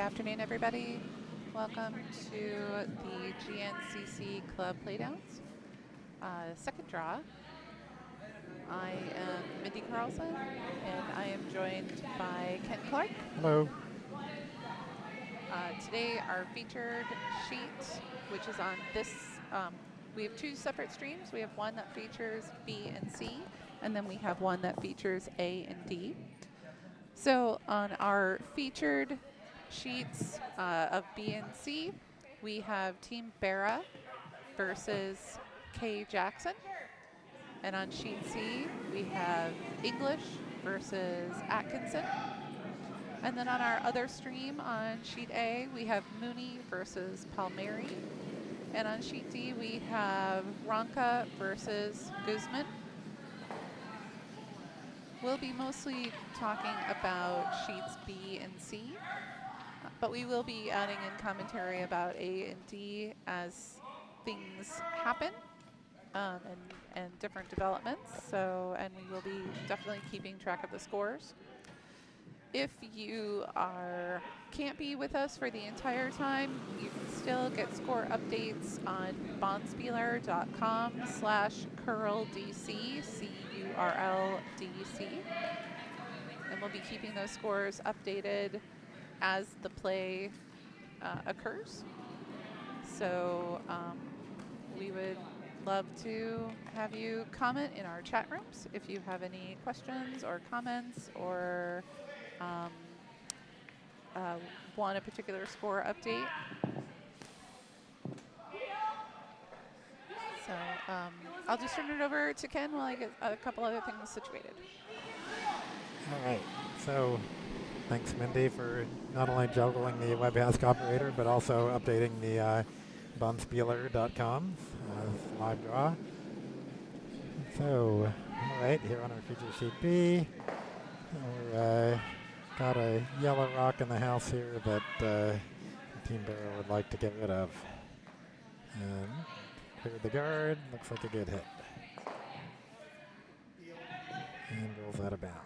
afternoon, everybody. Welcome to the GNCC Club Playdowns. Second draw. I am Mindy Carlson, and I am joined by Ken Clark. Hello. Today, our featured sheet, which is on this, we have two separate streams. We have one that features B and C, and then we have one that features A and D. So on our featured sheets of B and C, we have Team Bera versus K. Jackson. And on sheet C, we have English versus Atkinson. And then on our other stream on sheet A, we have Mooney versus Palmieri. And on sheet D, we have Ronca versus Guzman. We'll be mostly talking about sheets B and C, but we will be adding in commentary about A and D as things happen and different developments. So, and we will be definitely keeping track of the scores. If you can't be with us for the entire time, you can still get score updates on bonspieler.com/curldc, CURLDC. And we'll be keeping those scores updated as the play occurs. So we would love to have you comment in our chat rooms if you have any questions or comments or want a particular score update. So I'll just turn it over to Ken while I get a couple other things situated. All right. So thanks, Mindy, for not only juggling the webcast operator, but also updating the bonspieler.com live draw. So, all right, here on our feature sheet B, we're got a yellow rock in the house here that Team Bera would like to get rid of. And cleared the guard, looks like a good hit. And rolls out of bounds.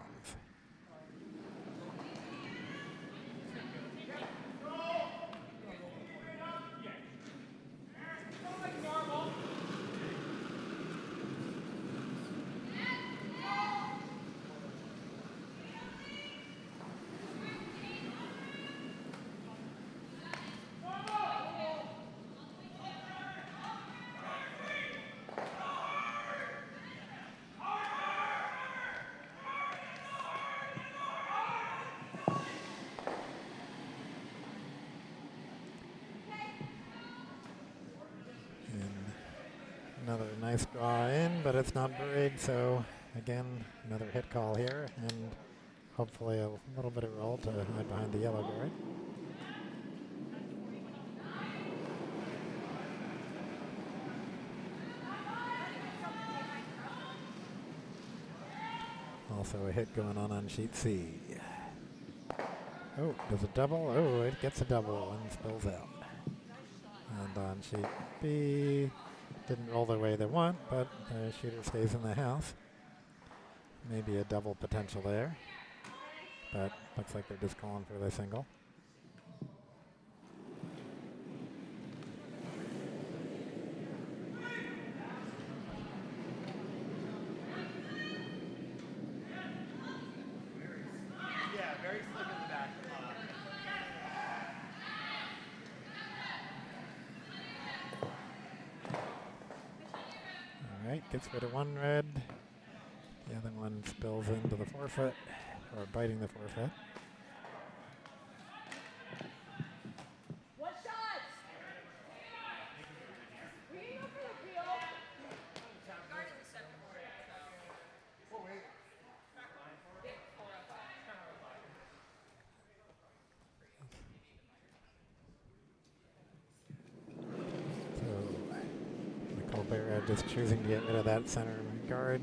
Another nice draw in, but it's not buried, so again, another hit call here, and hopefully a little bit of roll to hide behind the yellow guard. Also a hit going on sheet C. Oh, does it double? Oh, it gets a double and spills out. And on sheet B, didn't roll the way they want, but the shooter stays in the house. Maybe a double potential there, but looks like they're just calling for the single. Gets rid of one red. The other one spills into the forfeit, or biting the forfeit. What shots? We go for the peel. Guard in the center. Oh, wait. So Bera just choosing to get rid of that center guard.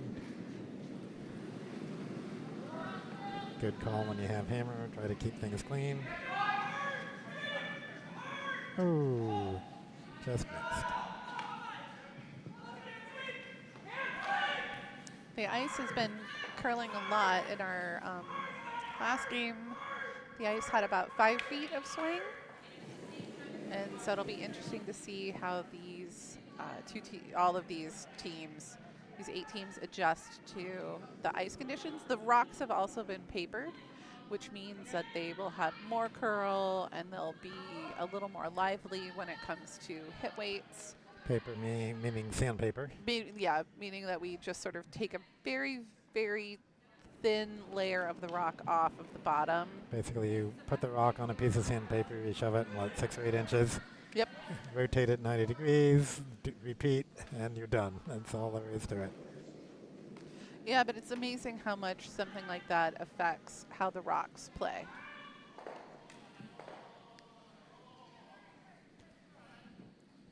Good call when you have hammer. Try to keep things clean. Oh, just missed. The ice has been curling a lot in our last game. The ice had about 5 feet of swing. And so it'll be interesting to see how these all of these teams, these 8 teams, adjust to the ice conditions. The rocks have also been papered, which means that they will have more curl and they'll be a little more lively when it comes to hit weights. Paper meaning sandpaper. Yeah, meaning that we just sort of take a very, very thin layer of the rock off of the bottom. Basically, you put the rock on a piece of sandpaper, you shove it in like 6 or 8 inches. Yep. Rotate it 90 degrees, repeat, and you're done. That's all there is to it. Yeah, but it's amazing how much something like that affects how the rocks play.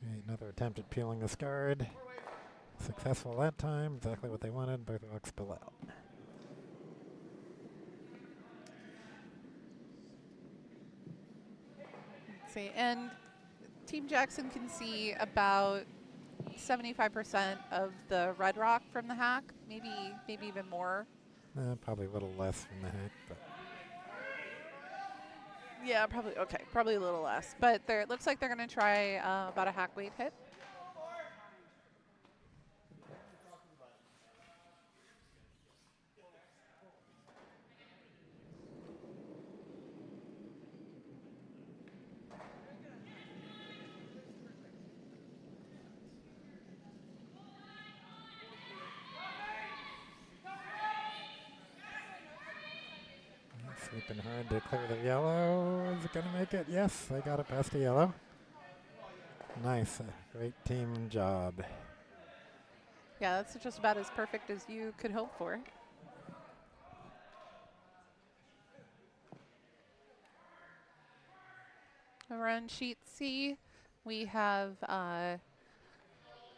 Okay, another attempt at peeling the scarred. Successful that time. Exactly what they wanted. Both rocks spill out. Let's see, and Team Jackson can see about 75% of the red rock from the hack, maybe even more. Probably a little less from the hack, but Yeah, probably a little less. But it looks like they're going to try about a hack weight hit. sweeping hard to clear the yellow. Is it going to make it? Yes, they got it past the yellow. Nice. Great team job. Yeah, that's just about as perfect as you could hope for. Over on sheet C, we have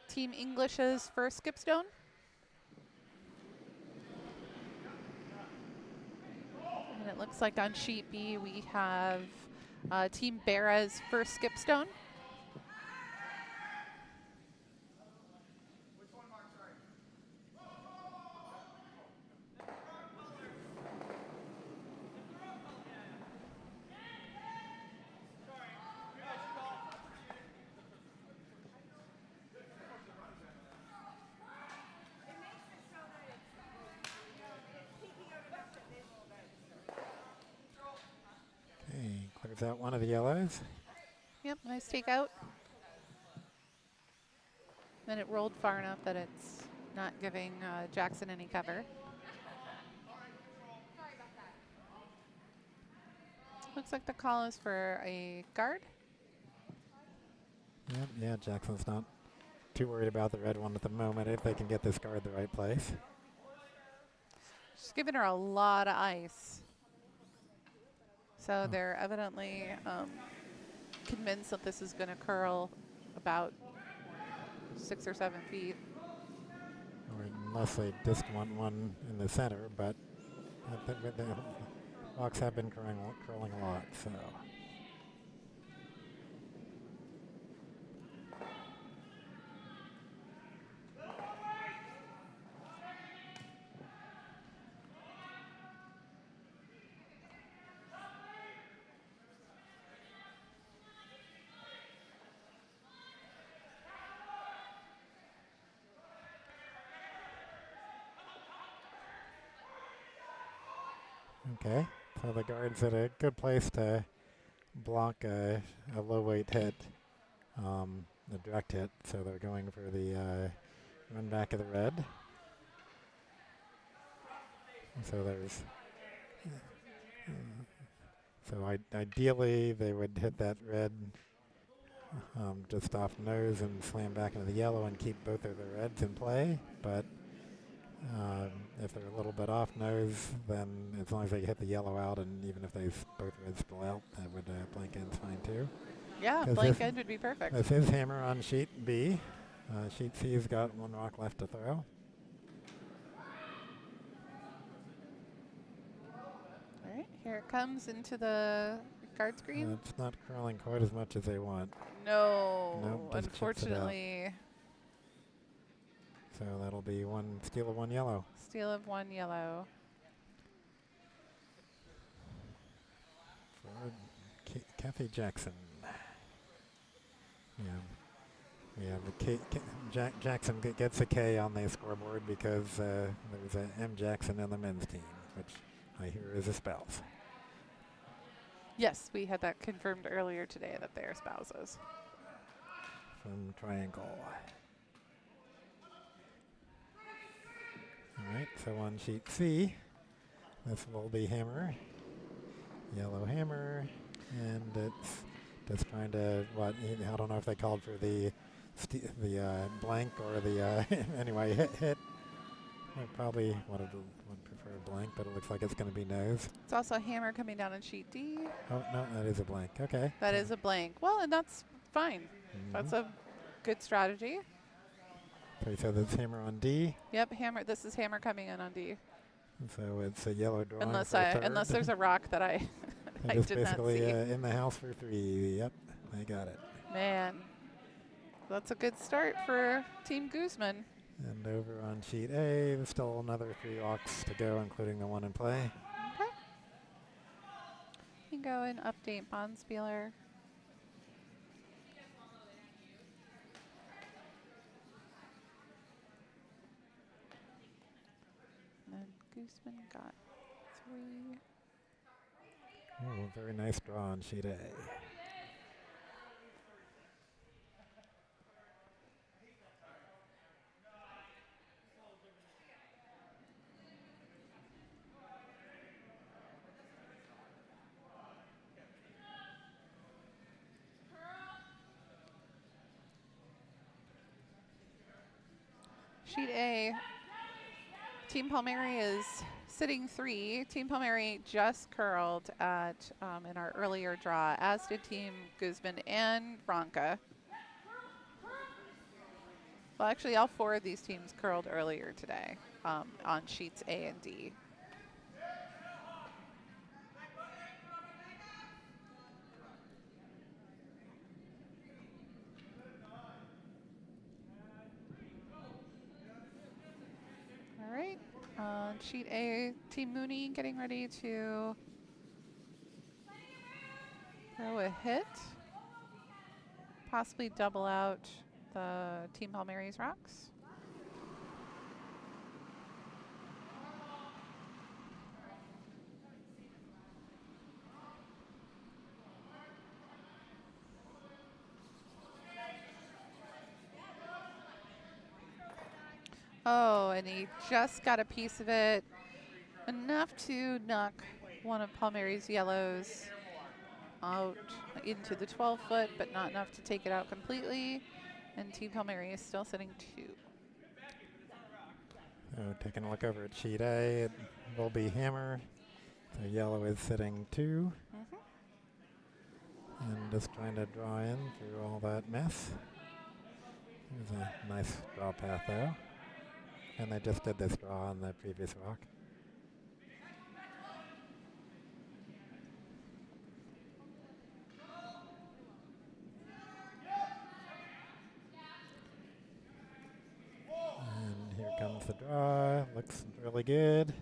Team English's first skipstone. And it looks like on sheet B, we have Team Bera's first skipstone. Clears out one of the yellows. Yep, nice takeout. Then it rolled far enough that it's not giving Jackson any cover. Looks like the call is for a guard. Yep, yeah, Jackson's not too worried about the red one at the moment if they can get this guard the right place. She's giving her a lot of ice. So they're evidently convinced that this is going to curl about 6 or 7 feet. Or unless they just want one in the center, but the rocks have been curling a lot, so. Okay, so the guard's at a good place to block a low weight hit, the direct hit. So they're going for the run back of the red. So there's, so ideally they would hit that red just off nose and slam back into the yellow and keep both of the reds in play, but if they're a little bit off nose, then as long as they hit the yellow out, and even if they both reds spill out, that would blank end's fine too. Yeah, blank end would be perfect. This is hammer on sheet B. Sheet C's got one rock left to throw. All right, here it comes into the guard screen. It's not curling quite as much as they want. No, Nope, just chips it out. unfortunately. So that'll be one steal of one yellow. Steal of one yellow. Kathy Jackson. Yeah, Jackson gets a K on the scoreboard because there was a M. Jackson in the men's team, which I hear is a spouse. Yes, we had that confirmed earlier today that they are spouses. From Triangle. All right, so on sheet C, this will be hammer, yellow hammer, and it's just trying to, I don't know if they called for the blank or the, anyway, hit. I probably would prefer a blank, but it looks like it's going to be nose. It's also a hammer coming down on sheet D. Oh, no, that is a blank. Okay. That is a blank. Well, and that's fine. That's a good strategy. Okay, so that's hammer on D. Yep, hammer. This is hammer coming in on D. So it's a yellow draw. Unless there's a rock that I I just did not basically see. In the house for 3. Yep, they got it. Man, that's a good start for Team Guzman. And over on sheet A, there's still another 3 rocks to go, including the one in play. Okay. You can go and update Bonspieler. And then Guzman got 3. Oh, very nice draw on sheet A. Sheet A, Team Palmieri is sitting 3. Team Palmieri just curled at in our earlier draw, as did Team Guzman and Ronca. Well, actually, all 4 of these teams curled earlier today on sheets A and D. All right, on sheet A, Team Mooney getting ready to throw a hit, possibly double out the Team Palmieri's rocks. Oh, and he just got a piece of it, enough to knock one of Palmieri's yellows out into the 12-foot, but not enough to take it out completely. And Team Palmieri is still sitting 2. So taking a look over at sheet A, it will be hammer. So yellow is sitting 2. And just trying to draw in through all that mess. There's a nice draw path though. And they just did this draw on the previous rock. And here comes the draw. Looks really good.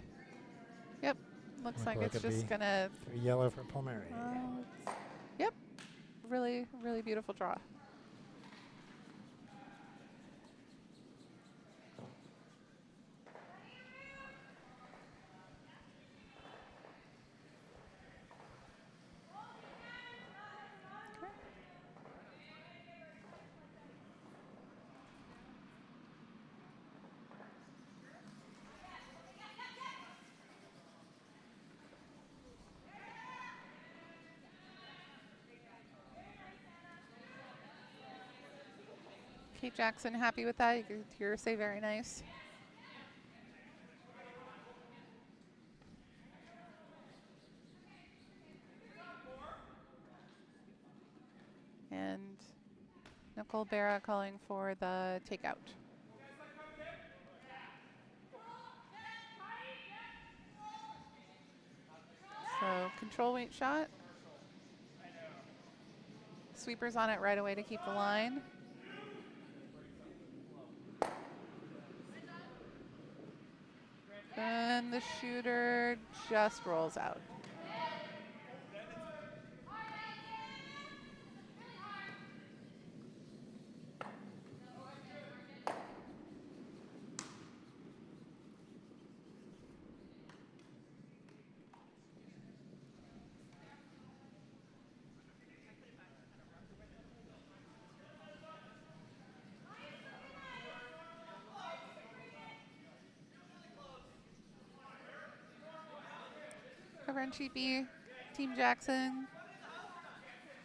Yep, looks like it's just gonna 3 yellow for Palmieri. Yep, really, really beautiful draw. Kate Jackson, happy with that? You could hear her say very nice. And Nicole Bera calling for the takeout. So control weight shot. Sweepers on it right away to keep the line. And the shooter just rolls out. Run Sheet B, Team Jackson.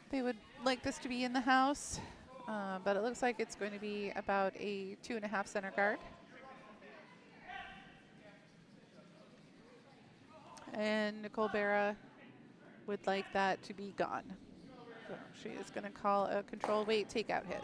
They would like this to be in the house, but it looks like it's going to be about a 2.5 center guard. And Nicole Bera would like that to be gone. So she is going to call a control weight takeout hit.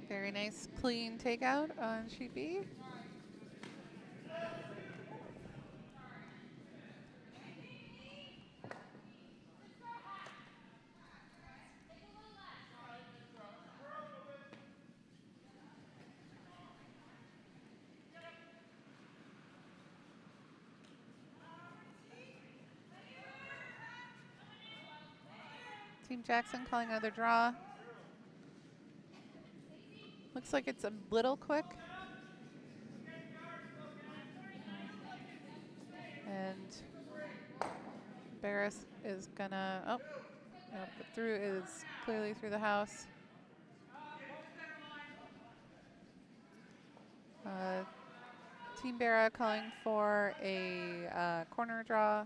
Very nice, clean takeout on sheet B. Team Jackson calling another draw. Looks like it's a little quick. And Barris is gonna, oh, no, through is clearly through the house. Team Bera calling for a corner draw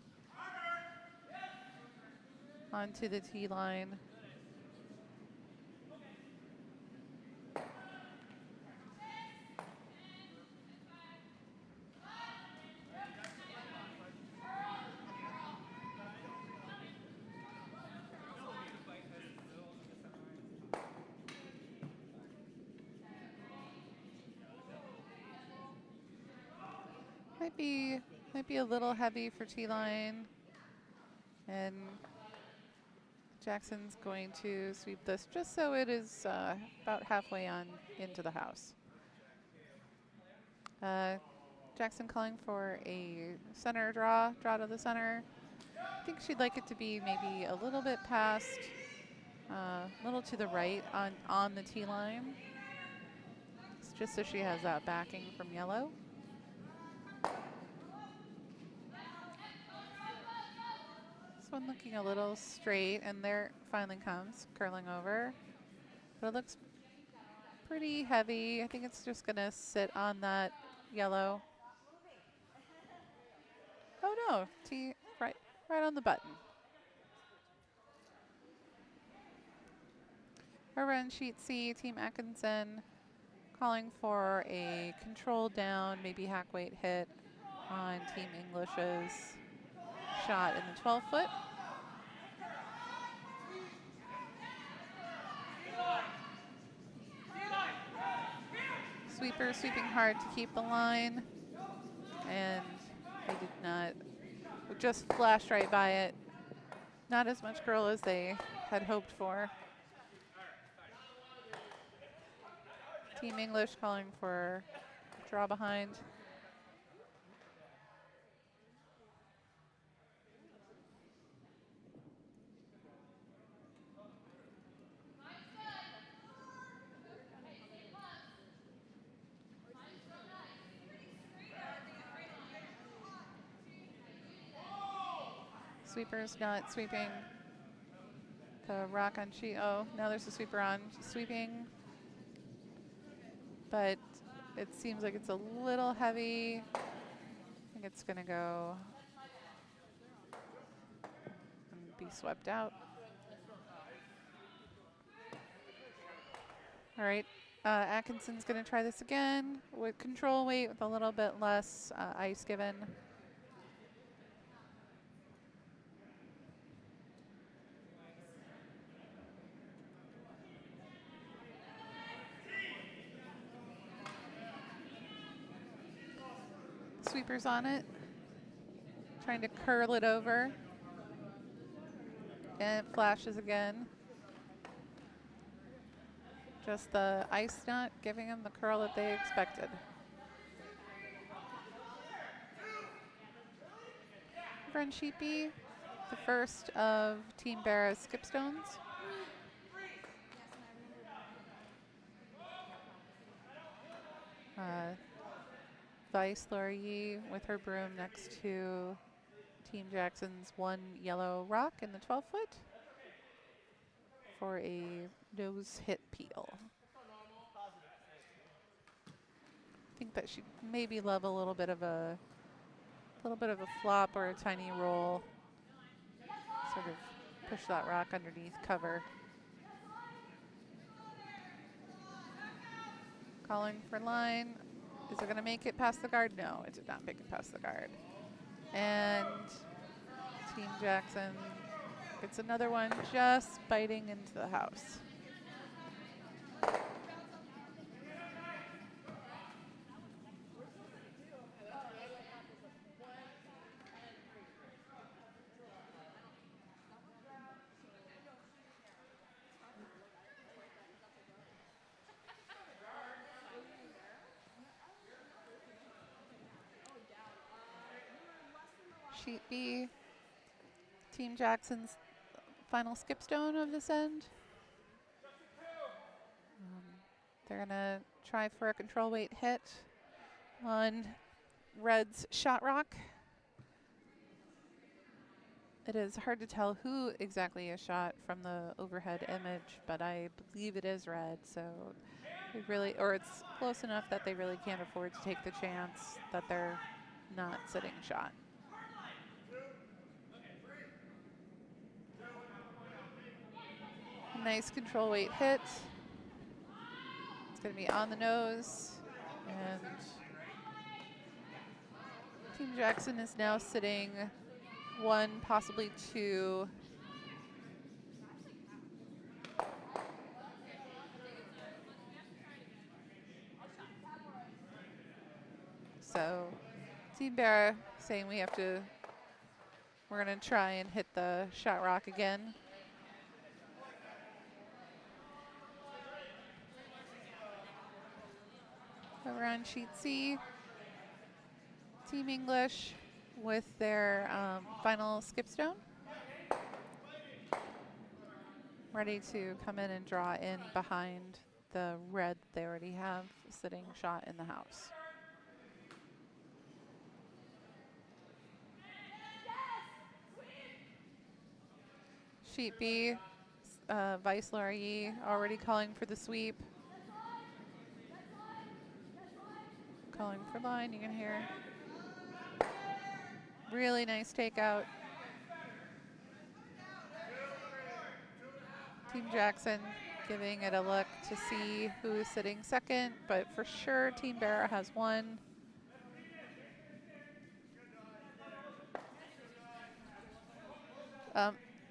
onto the tee line. Might be a little heavy for tee line, and Jackson's going to sweep this just so it is about halfway on into the house. Jackson calling for a center draw to the center. I think she'd like it to be maybe a little bit past, a little to the right on the tee line, just so she has that backing from yellow. One looking a little straight, and there finally comes curling over, but it looks pretty heavy. I think it's just gonna sit on that yellow. Oh no, tee right on the button. Over on sheet C, Team Atkinson calling for a control down, maybe hack weight hit on Team English's shot in the 12-foot. Sweeper sweeping hard to keep the line, and they did not, just flashed right by it. Not as much curl as they had hoped for. Team English calling for draw behind. Sweeper's not sweeping the rock on sheet. Oh, now there's a sweeper on. She's sweeping, but it seems like it's a little heavy. I think it's gonna go and be swept out. All right, Atkinson's gonna try this again with control weight with a little bit less ice given. Sweepers on it, trying to curl it over, and it flashes again. Just the ice not giving them the curl that they expected. Run sheet B, the first of Team Bera's skipstones. Vice Laurier with her broom next to Team Jackson's one yellow rock in the 12-foot for a nose hit peel. I think that she maybe love a little bit of a flop or a tiny roll. Sort of push that rock underneath cover. Calling for line. Is it going to make it past the guard? No, it did not make it past the guard. And Team Jackson gets another one just biting into the house. Sheet B, Team Jackson's final skipstone of this end. They're gonna try for a control weight hit on Red's shot rock. It is hard to tell who exactly is shot from the overhead image, but I believe it is Red, so they really, or it's close enough that they really can't afford to take the chance that they're not sitting shot. Nice control weight hit. It's going to be on the nose. And Team Jackson is now sitting 1, possibly 2. So Team Bera saying we're going to try and hit the shot rock again. Over on sheet C, Team English with their final skipstone. Ready to come in and draw in behind the red they already have sitting shot in the house. Sheet B, Vice Laurier already calling for the sweep. Calling for line, you can hear. Really nice takeout. Team Jackson giving it a look to see who is sitting second, but for sure Team Bera has one.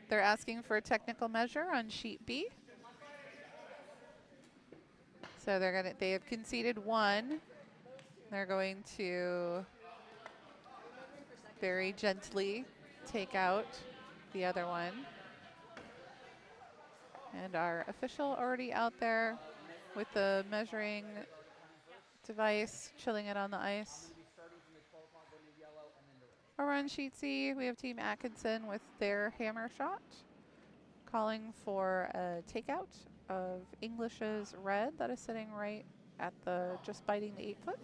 They're asking for a technical measure on sheet B. So they have conceded 1. They're going to very gently take out the other one. And our official already out there with the measuring device, chilling it on the ice. Over on sheet C, we have Team Atkinson with their hammer shot, calling for a takeout of English's red that is sitting right at just biting the 8-foot.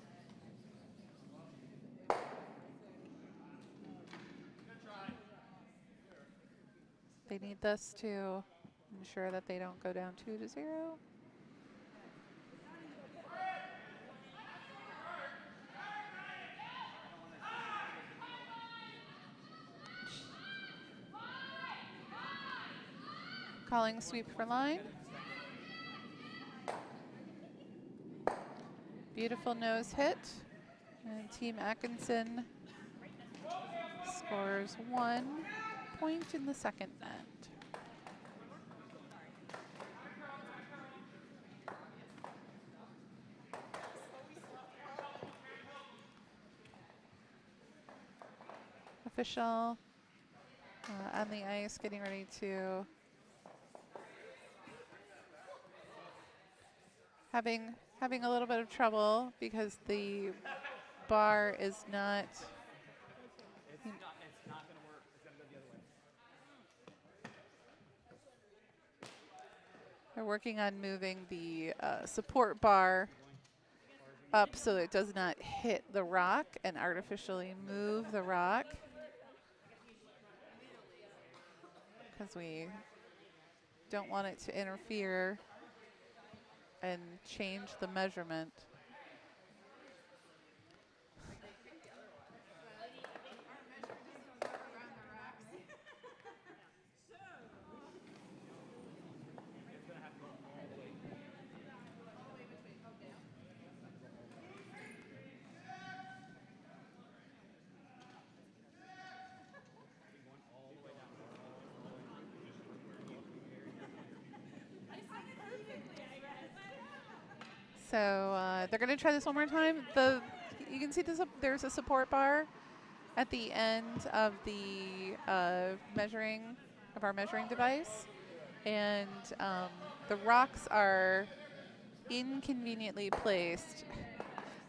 They need this to ensure that they don't go down 2-0. Calling sweep for line. Beautiful nose hit. And Team Atkinson scores 1 point in the second end. Official on the ice getting ready to having a little bit of trouble because the bar is not. It's not going to work. It's going to go the other way. They're working on moving the support bar up so it does not hit the rock and artificially move the rock, because we don't want it to interfere and change the measurement. So they're going to try this one more time. You can see there's a support bar at the end of the our measuring device, and the rocks are inconveniently placed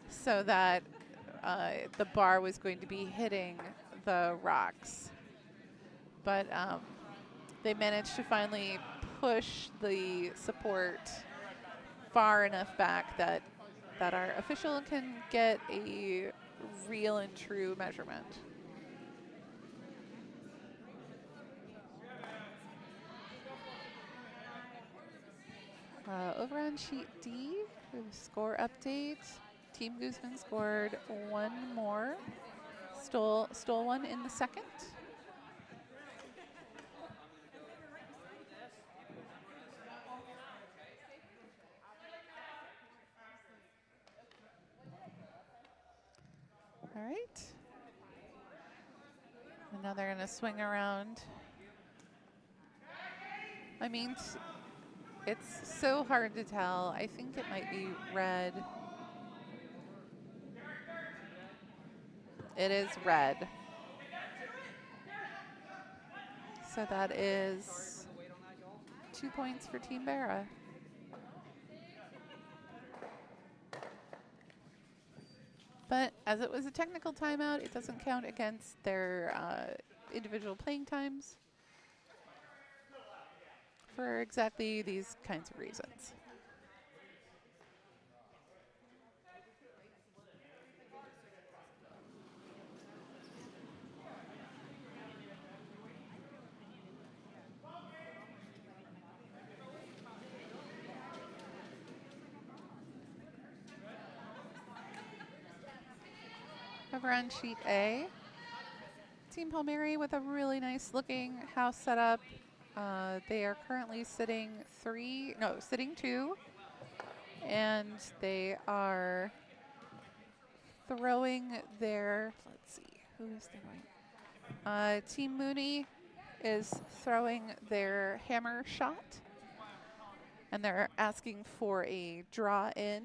so that the bar was going to be hitting the rocks, but they managed to finally push the support far enough back that our official can get a real and true measurement. Over on sheet D, we have a score update. Team Guzman scored one more, stole one in the second. All right. And now they're going to swing around. I mean, it's so hard to tell. I think it might be red. It is red. So that is 2 points for Team Bera. But as it was a technical timeout, it doesn't count against their individual playing times for exactly these kinds of reasons. Over on sheet A, Team Palmieri with a really nice looking house setup. They are currently sitting two, and they are throwing their, let's see, who is throwing? Team Mooney is throwing their hammer shot, and they're asking for a draw in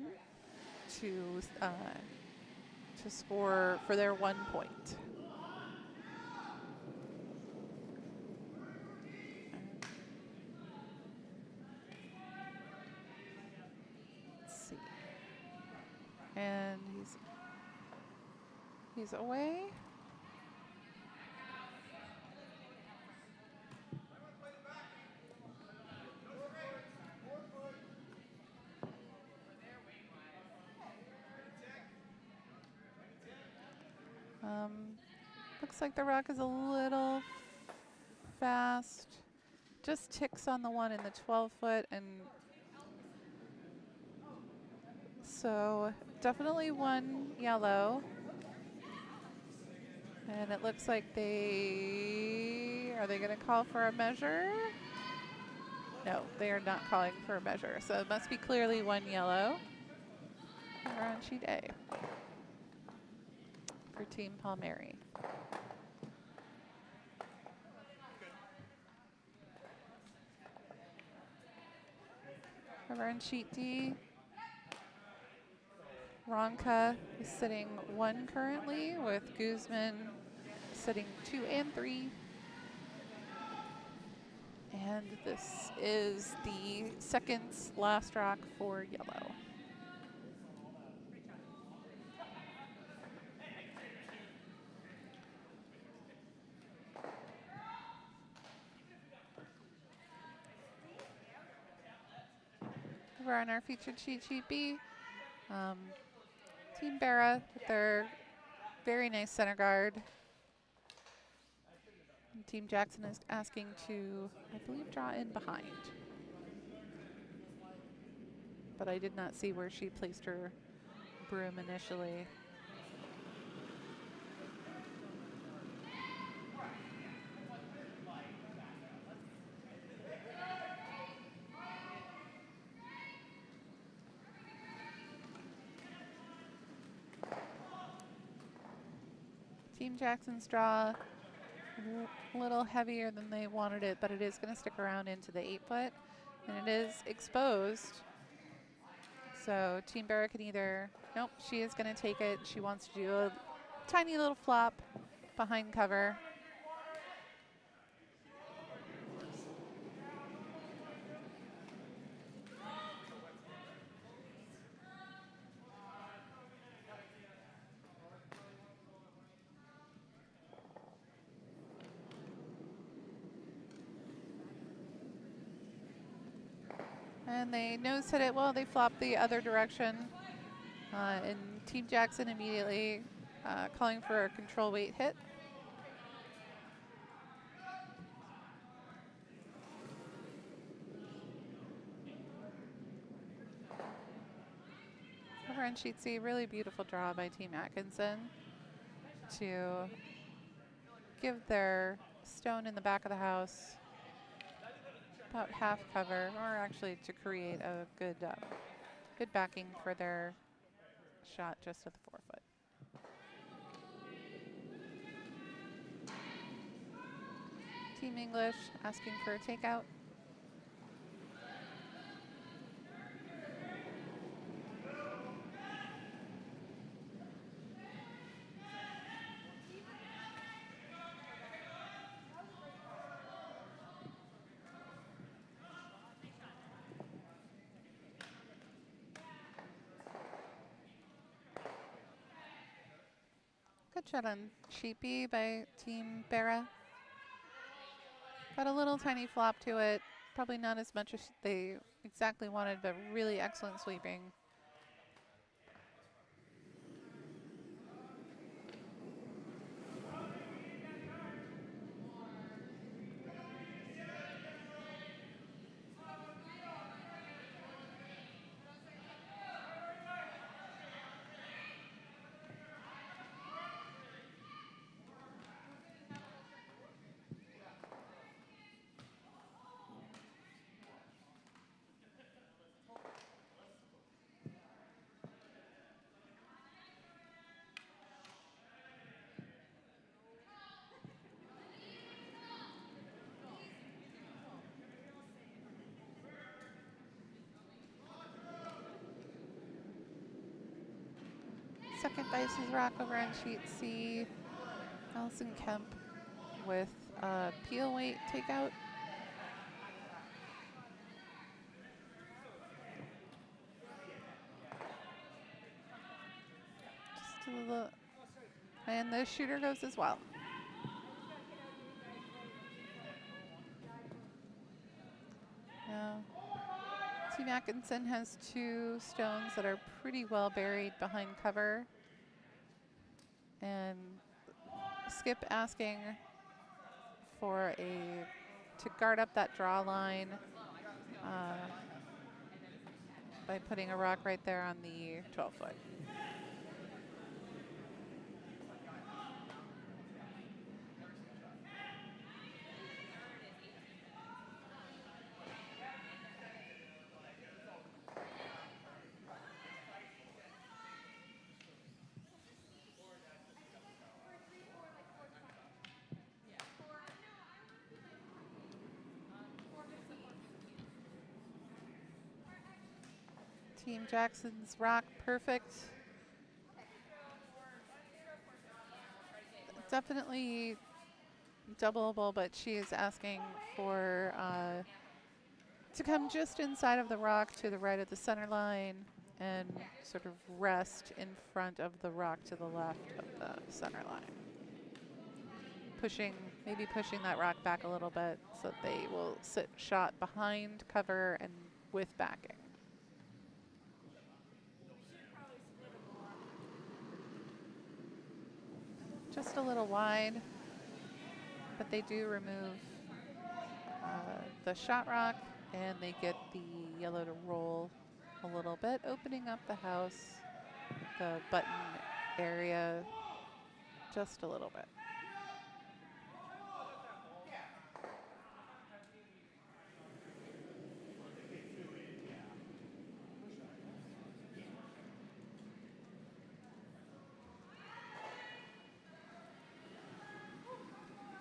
to score for their 1 point. Let's see. And he's away. Looks like the rock is a little fast. Just ticks on the one in the 12-foot, and so definitely one yellow. And it looks like are they going to call for a measure? No, they are not calling for a measure. So it must be clearly one yellow. We're on sheet A for Team Palmieri. Over on sheet D, Ronka is sitting 1 currently, with Guzman sitting 2 and 3. And this is the second last rock for yellow. Over on our featured sheet, sheet B, Team Bera with their very nice center guard. And Team Jackson is asking to, I believe, draw in behind. But I did not see where she placed her broom initially. Team Jackson's draw a little heavier than they wanted it, but it is going to stick around into the 8-foot, and it is exposed. So Team Bera can either, nope, she is going to take it. She wants to do a tiny little flop behind cover. And they nose hit it. Well, they flopped the other direction. And Team Jackson immediately calling for a control weight hit. Over on sheet C, really beautiful draw by Team Atkinson to give their stone in the back of the house about half cover, or actually to create a good good backing for their shot just at the 4-foot. Team English asking for a takeout. Good shot on Sheepy by Team Bera. Got a little tiny flop to it. Probably not as much as they exactly wanted, but really excellent sweeping. Second base is rock over on sheet C. Alison Kemp with peel weight takeout. Just a little, and the shooter goes as well. Now, Team Atkinson has two stones that are pretty well buried behind cover. And Skip asking for to guard up that draw line by putting a rock right there on the 12-foot. Team Jackson's rock perfect. Definitely doubleable, but she is asking for to come just inside of the rock to the right of the center line and sort of rest in front of the rock to the left of the center line. Maybe pushing that rock back a little bit so that they will sit shot behind cover and with backing. just a little wide, but they do remove the shot rock, and they get the yellow to roll a little bit, opening up the house, the button area just a little bit.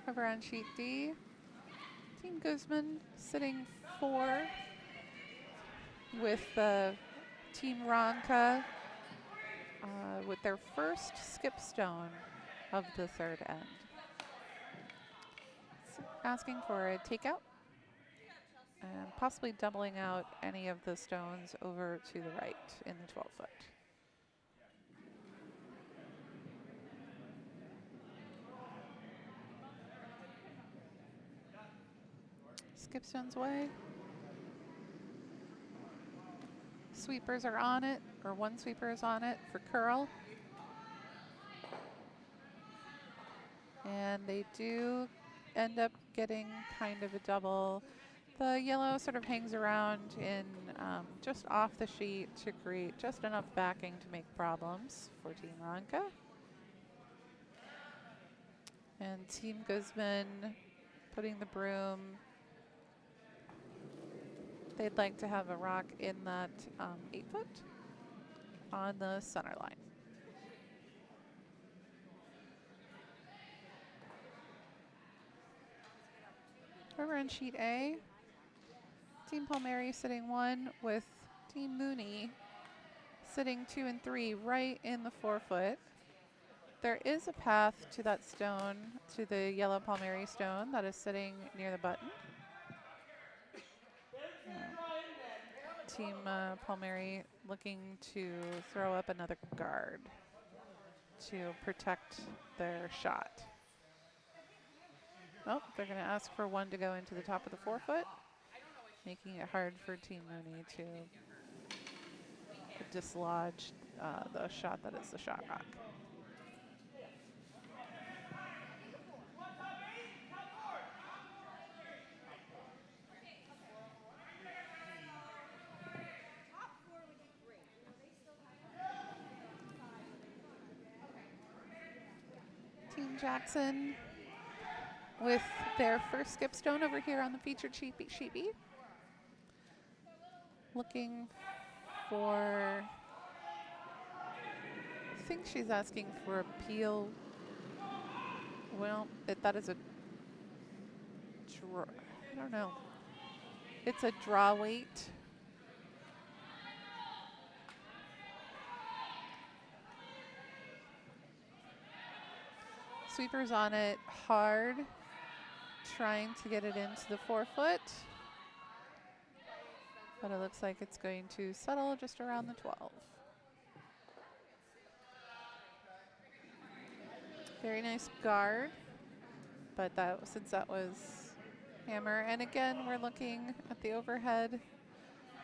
Over on sheet D, Team Guzman sitting 4 with Team Ronka with their first skip stone of the third end. Asking for a takeout and possibly doubling out any of the stones over to the right in the 12-foot. Skip stones away. Sweepers are on it, or one sweeper is on it for curl. And they do end up getting kind of a double. The yellow sort of hangs around in just off the sheet to create just enough backing to make problems for Team Ronka. And Team Guzman putting the broom. They'd like to have a rock in that 8-foot on the center line. Over on sheet A, Team Palmieri sitting 1 with Team Mooney sitting 2 and 3 right in the 4-foot. There is a path to that stone, to the yellow Palmieri stone that is sitting near the button. Team Palmieri looking to throw up another guard to protect their shot. Oh, they're going to ask for one to go into the top of the 4-foot, making it hard for Team Mooney to dislodge the shot that is the shot rock. Team Jackson with their first skip stone over here on the featured sheet B. Looking for, I think she's asking for a peel. Well, that is a draw, I don't know. It's a draw weight. Sweeper's on it hard, trying to get it into the 4-foot. But it looks like it's going to settle just around the 12. Very nice guard, but since that was hammer. And again, we're looking at the overhead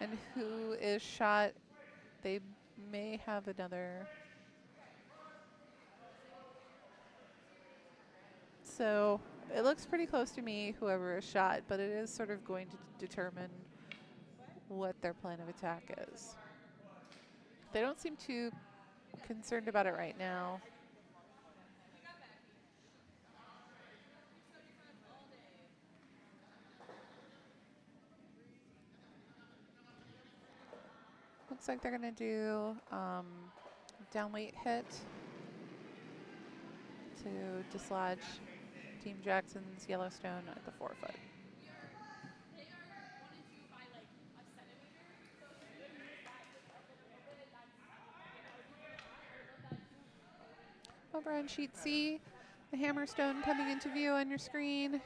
and who is shot. They may have another. So it looks pretty close to me, whoever is shot, but it is sort of going to determine what their plan of attack is. They don't seem too concerned about it right now. Looks like they're going to do down weight hit to dislodge Team Jackson's Yellowstone at the 4-foot. Over on sheet C, the hammerstone coming into view on your screen.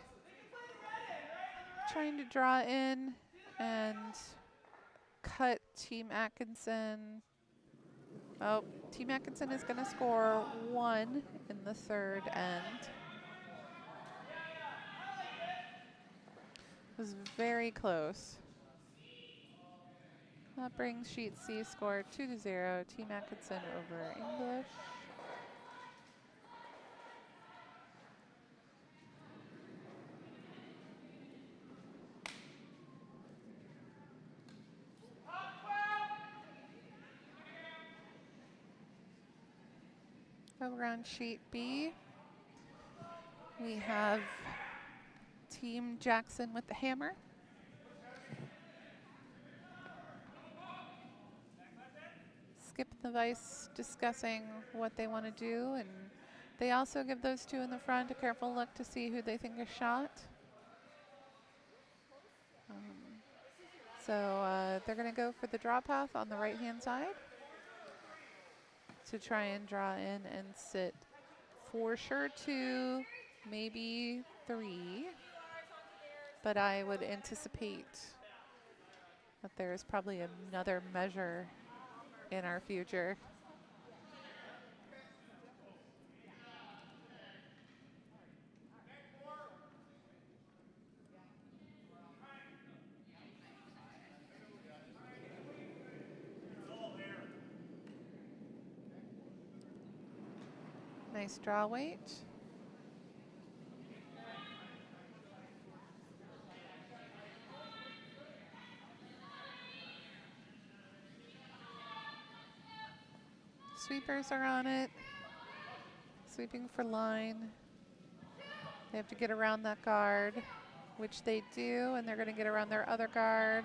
Trying to draw in and cut Team Atkinson. Oh, Team Atkinson is going to score 1 in the third end. It was very close. That brings sheet C score 2-0. Team Atkinson over English. Over on sheet B, we have Team Jackson with the hammer. Skip and the Vice discussing what they want to do, and they also give those two in the front a careful look to see who they think is shot. So they're going to go for the draw path on the right-hand side to try and draw in and sit for sure 2, maybe 3. But I would anticipate that there's probably another measure in our future. Nice draw weight. Sweepers are on it. Sweeping for line. They have to get around that guard, which they do, and they're going to get around their other guard.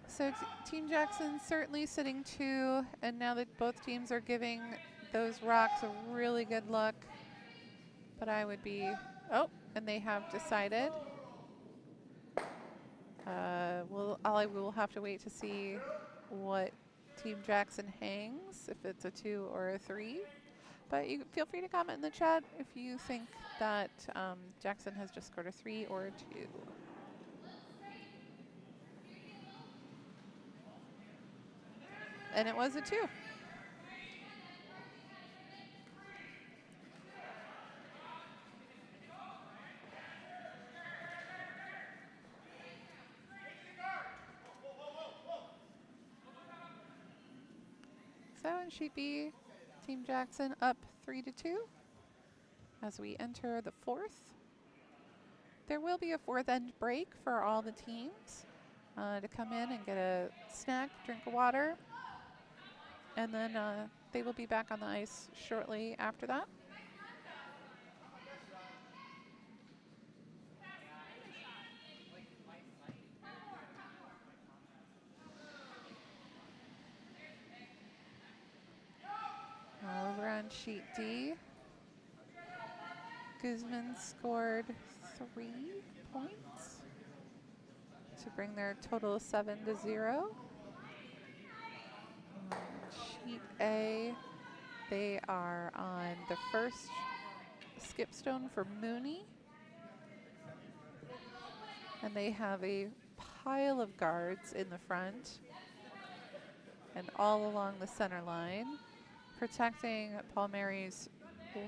So Team Jackson certainly sitting 2, and now that both teams are giving those rocks a really good look. But I would be, oh, and they have decided. I will have to wait to see what Team Jackson hangs, if it's a 2 or a 3. But you feel free to comment in the chat if you think that Jackson has just scored a 3 or a 2. And it was a 2. So in sheet B, Team Jackson up 3-2 as we enter the 4th. There will be a 4th end break for all the teams to come in and get a snack, drink of water, and then they will be back on the ice shortly after that. Over on sheet D, Guzman scored 3 points to bring their total 7-0. Sheet A, they are on the first skipstone for Mooney. And they have a pile of guards in the front and all along the center line, protecting Palmieri's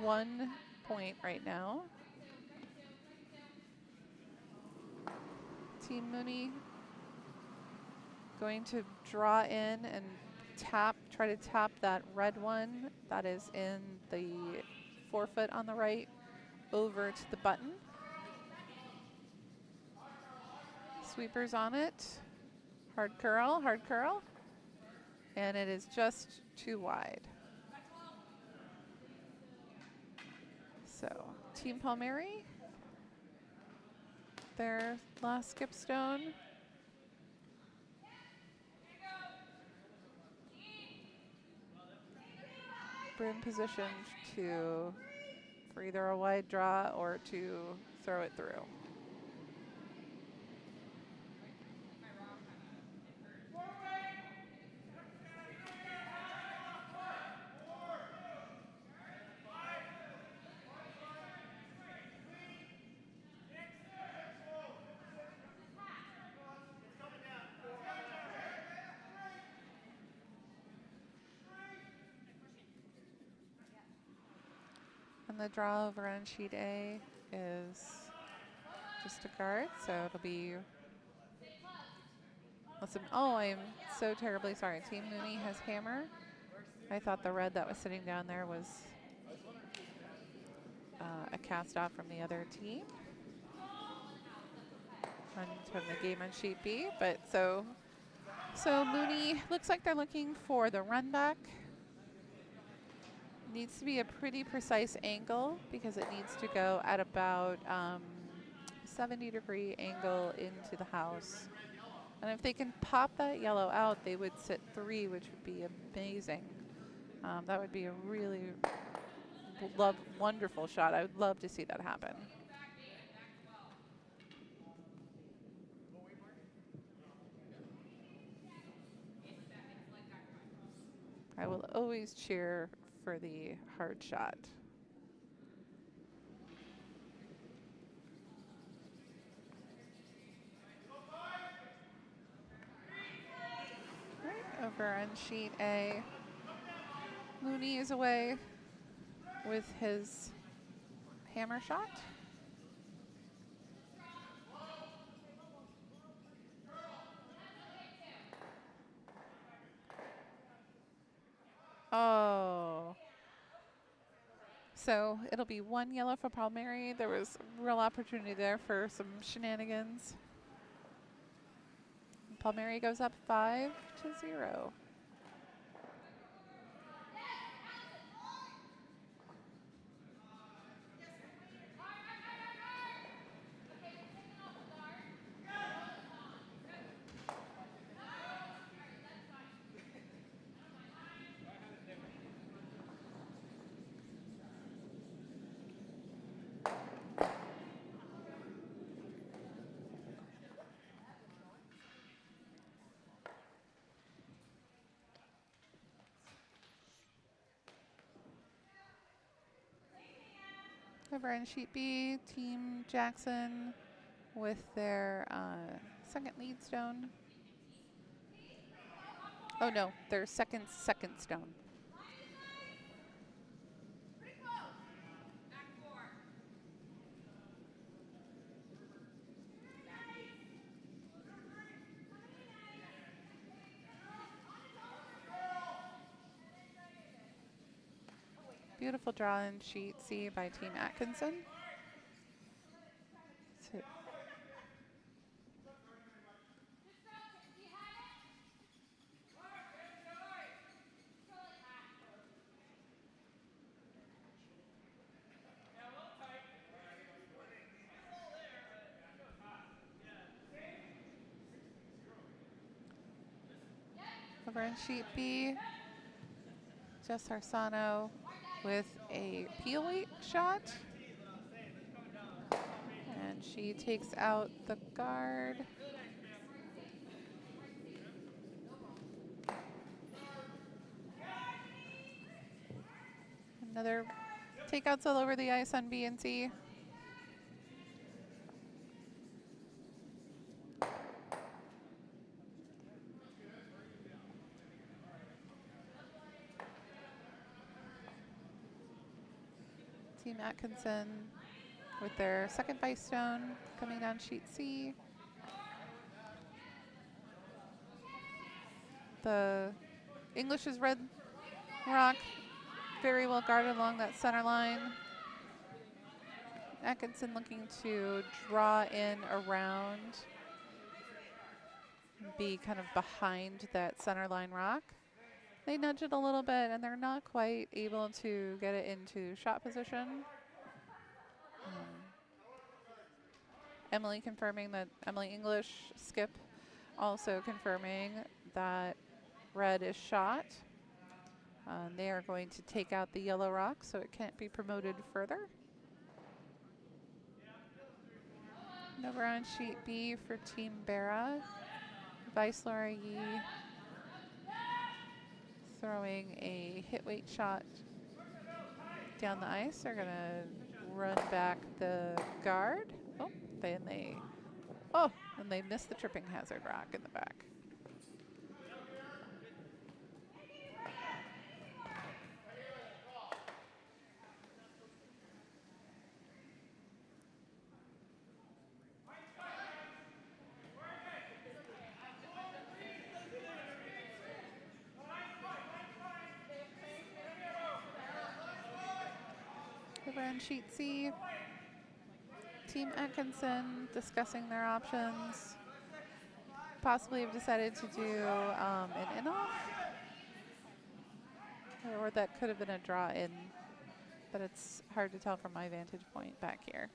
1 point right now. Team Mooney going to draw in and try to tap that red one that is in the 4-foot on the right over to the button. Sweepers on it. Hard curl, hard curl. And it is just too wide. So Team Palmieri, their last skipstone. We're in position for either a wide draw or to throw it through. And the draw over on sheet A is just a guard, so it'll be, listen, oh, I am so terribly sorry. Team Mooney has hammer. I thought the red that was sitting down there was a cast off from the other team. From the game on sheet B, but so Mooney looks like they're looking for the run back. Needs to be a pretty precise angle because it needs to go at about 70-degree angle into the house. And if they can pop that yellow out, they would sit 3, which would be amazing. That would be a really wonderful shot. I would love to see that happen. I will always cheer for the hard shot. Right, over on sheet A, Mooney is away with his hammer shot. Oh. So it'll be 1 yellow for Palmieri. There was real opportunity there for some shenanigans. Palmieri goes up 5-0. Over in sheet B, Team Jackson with their second lead stone. Oh no, their second stone. Beautiful draw in sheet C by Team Atkinson. So over in sheet B, Jess Harsono with a peel weight shot. And she takes out the guard. Another takeouts all over the ice on B and C. Team Atkinson with their second vice stone coming down sheet C. The English's red rock very well guarded along that center line. Atkinson looking to draw in around, be kind of behind that center line rock. They nudge it a little bit and they're not quite able to get it into shot position. Emily confirming that, Emily English, Skip, also confirming that red is shot. They are going to take out the yellow rock so it can't be promoted further. And over on sheet B for Team Bera, Vice Laura Yee throwing a hit weight shot down the ice. They're going to run back the guard. And they missed the tripping hazard rock in the back. Over on sheet C, Team Atkinson discussing their options. Possibly have decided to do an in-off. Or that could have been a draw in, but it's hard to tell from my vantage point back here.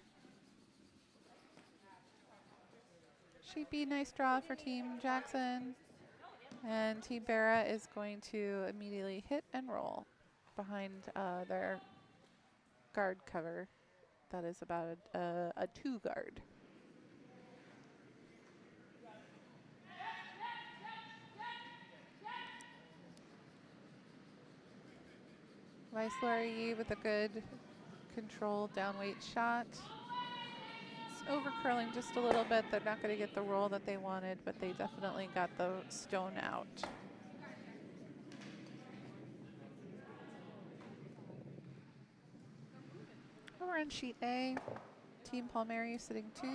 Sheet B, nice draw for Team Jackson. And Team Bera is going to immediately hit and roll behind their guard cover. That is about a 2 guard. Weisler with a good controlled downweight shot. It's over curling just a little bit. They're not going to get the roll that they wanted, but they definitely got the stone out. Over on sheet A, Team Palmieri sitting 2.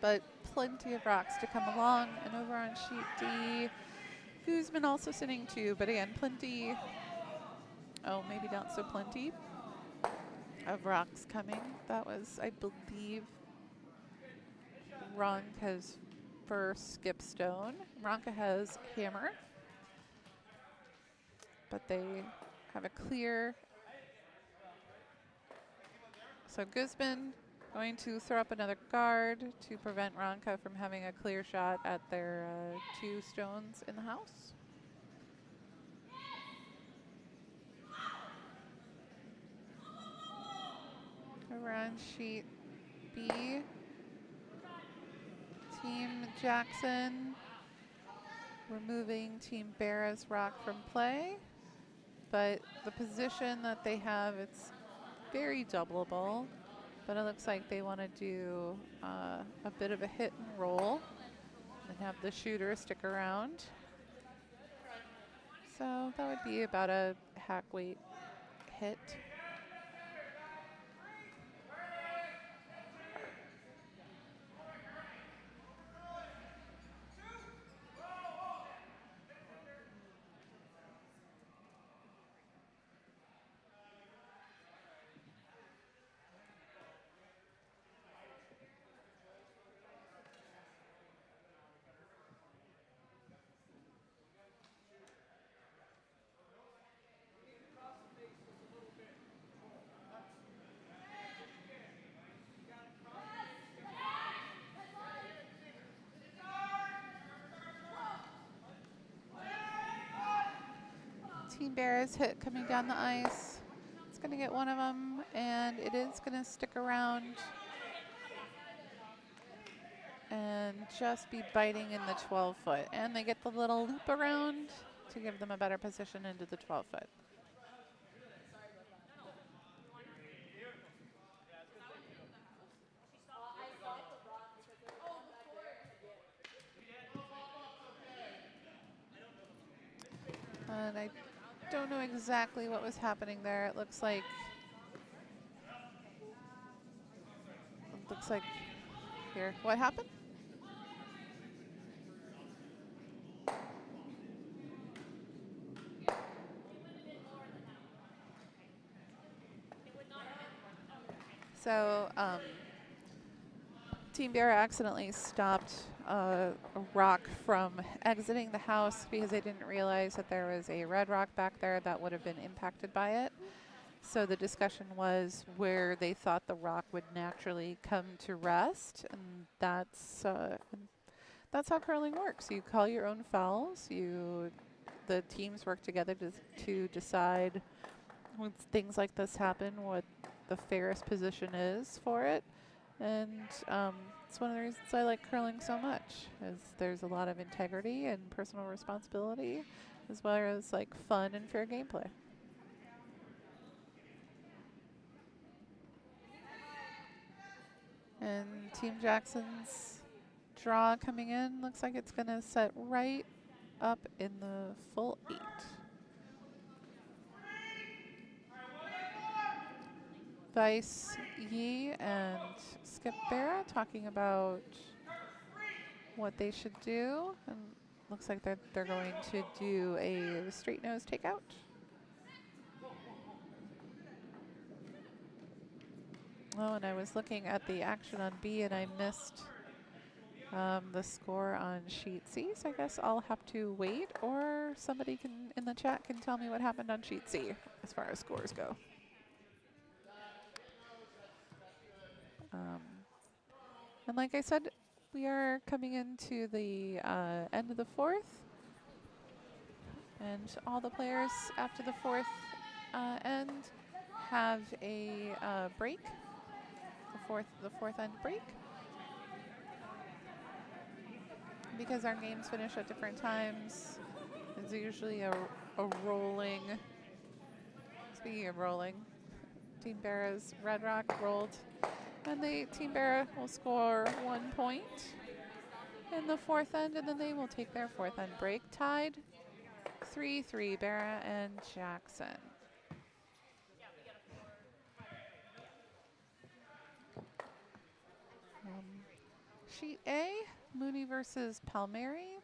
But plenty of rocks to come along. And over on sheet D, Guzman also sitting 2, but again, plenty, oh, maybe not so plenty, of rocks coming. That was, I believe, Ronka's first skip stone. Ronka has hammer, but they have a clear. So Guzman going to throw up another guard to prevent Ronka from having a clear shot at their 2 stones in the house. Over on sheet B, Team Jackson removing Team Bera's rock from play, but the position that they have, it's very doubleable, but it looks like they want to do a bit of a hit and roll and have the shooter stick around. So that would be about a hack weight hit. Team Bera's hit coming down the ice. It's going to get one of them, and it is going to stick around and just be biting in the 12-foot. And they get the little loop around to give them a better position into the 12-foot. And I don't know exactly what was happening there. It looks like here. What happened? So Team Bera accidentally stopped a rock from exiting the house because they didn't realize that there was a red rock back there that would have been impacted by it. So the discussion was where they thought the rock would naturally come to rest, and that's how curling works. You call your own fouls. The teams work together to decide when things like this happen what the fairest position is for it. And it's one of the reasons I like curling so much, is there's a lot of integrity and personal responsibility, as well as like fun and fair gameplay. And Team Jackson's draw coming in looks like it's going to set right up in the full 8. Vice Yi and Skip Bera talking about what they should do, and looks like they're going to do a straight nose takeout. Oh, and I was looking at the action on B and I missed the score on sheet C. So I guess I'll have to wait, or somebody can in the chat can tell me what happened on sheet C as far as scores go. And like I said, we are coming into the end of the fourth, and all the players after the fourth end have a break, the fourth end break. Because our games finish at different times, it's usually a rolling. Speaking of rolling, Team Bera's Red Rock rolled, and Team Bera will score 1 point in the fourth end, and then they will take their fourth end break, tied 3-3, Bera and Jackson. Sheet A, Mooney versus Palmieri.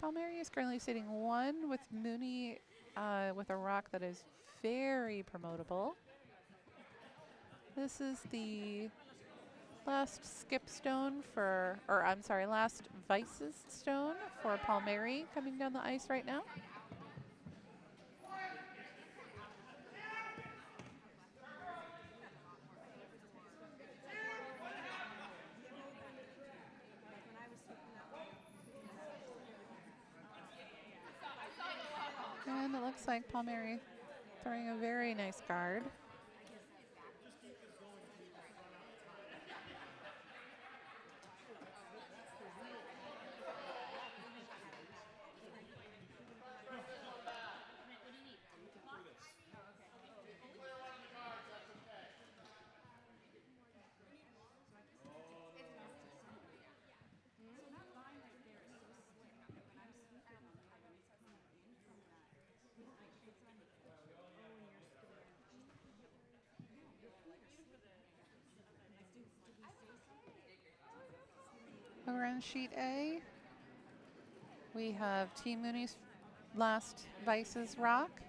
Palmieri is currently sitting 1 with Mooney with a rock that is very promotable. This is the last skip stone for, or I'm sorry, last Vices stone for Palmieri coming down the ice right now. And it looks like Palmieri throwing a very nice guard. Over on sheet A, we have Team Mooney's last Vices rock.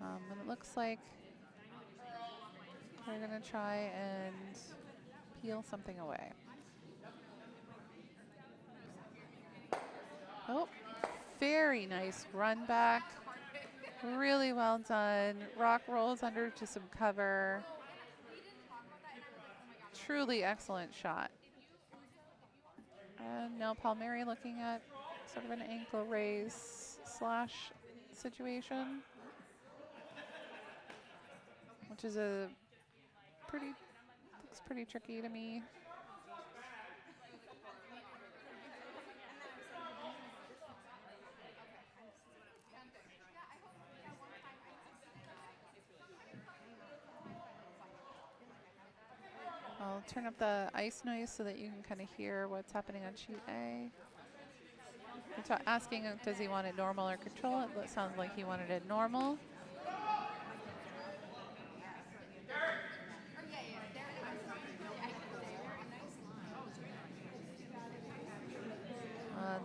And it looks like they're going to try and peel something away. Oh, very nice run back. Really well done. Rock rolls under to some cover. Truly excellent shot. And now Palmieri looking at sort of an ankle raise slash situation, which is looks pretty tricky to me. I'll turn up the ice noise so that you can kind of hear what's happening on sheet A. Asking him, does he want it normal or control? It sounds like he wanted it normal.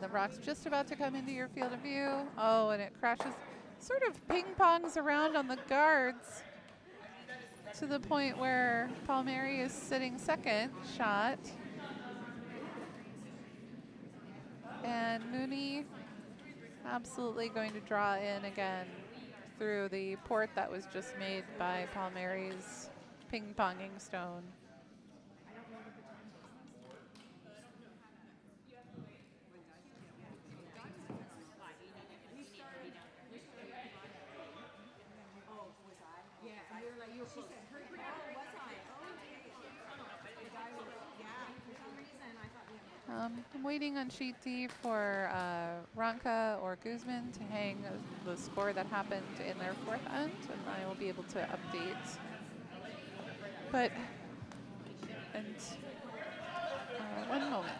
The rock's just about to come into your field of view. Oh, and it crashes, sort of ping-pongs around on the guards to the point where Palmieri is sitting second shot. And Mooney absolutely going to draw in again through the port that was just made by Palmieri's ping-ponging stone. I'm waiting on sheet D for Ranka or Guzman to hang the score that happened in their fourth end, and I will be able to update. But, and one moment.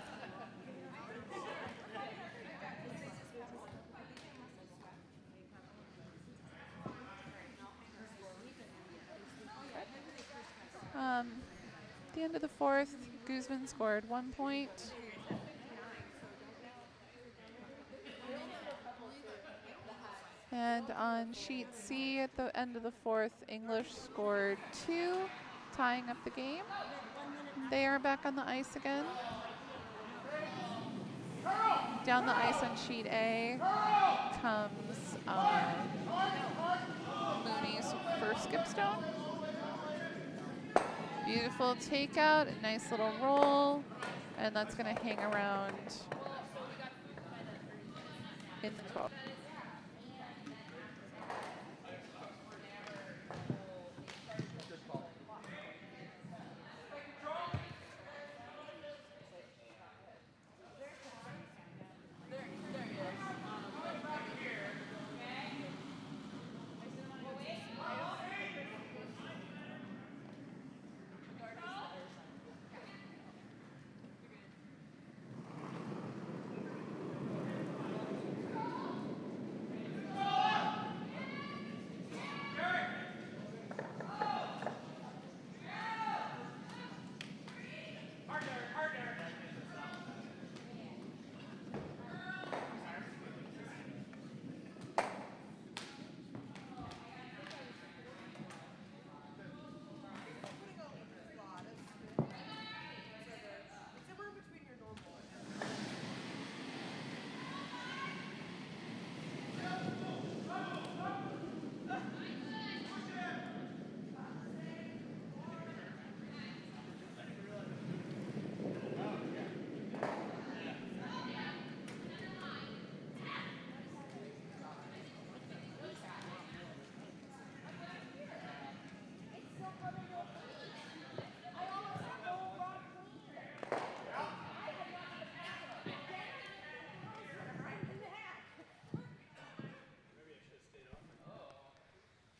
At the end of the fourth, Guzman scored 1 point. And on sheet C at the end of the fourth, English scored 2, tying up the game. They are back on the ice again. Down the ice on sheet A comes Mooney's first skipstone. Beautiful takeout, a nice little roll, and that's going to hang around in the 12.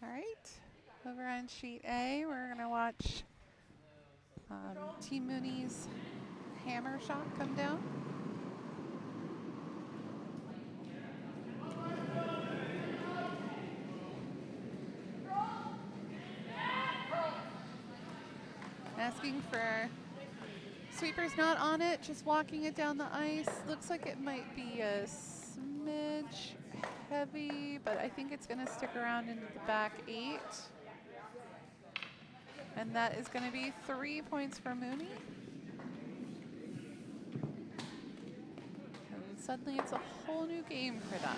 All right, over on sheet A, we're going to watch Team Mooney's hammer shot come down. Asking for sweepers not on it, just walking it down the ice. Looks like it might be a smidge heavy, but I think it's going to stick around into the back 8. And that is going to be 3 points for Mooney. And suddenly it's a whole new game for them.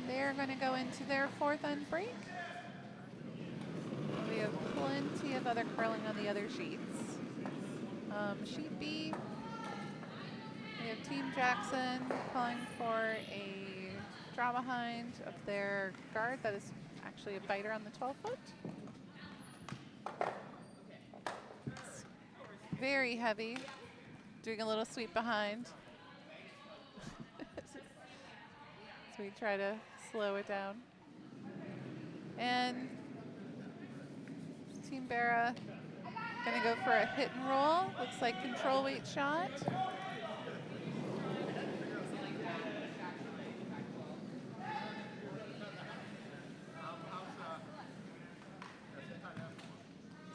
They're going to go into their 4th end break. We have plenty of other curling on the other sheets. Sheet B, we have Team Jackson calling for a draw behind of their guard. That is actually a biter on the 12-foot. It's very heavy. Doing a little sweep behind. So we try to slow it down. And Team Bera gonna go for a hit and roll. Looks like control weight shot.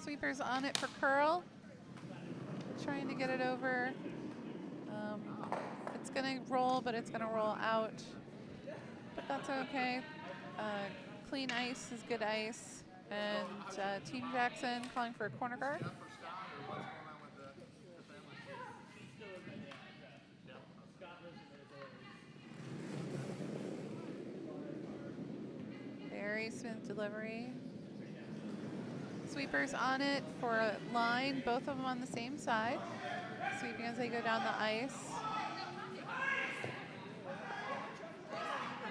Sweepers on it for curl. Trying to get it over. It's gonna roll, but it's gonna roll out. But that's okay. Clean ice is good ice. And Team Jackson calling for a corner guard. Very smooth delivery. Sweepers on it for a line, both of them on the same side. Sweeping as they go down the ice.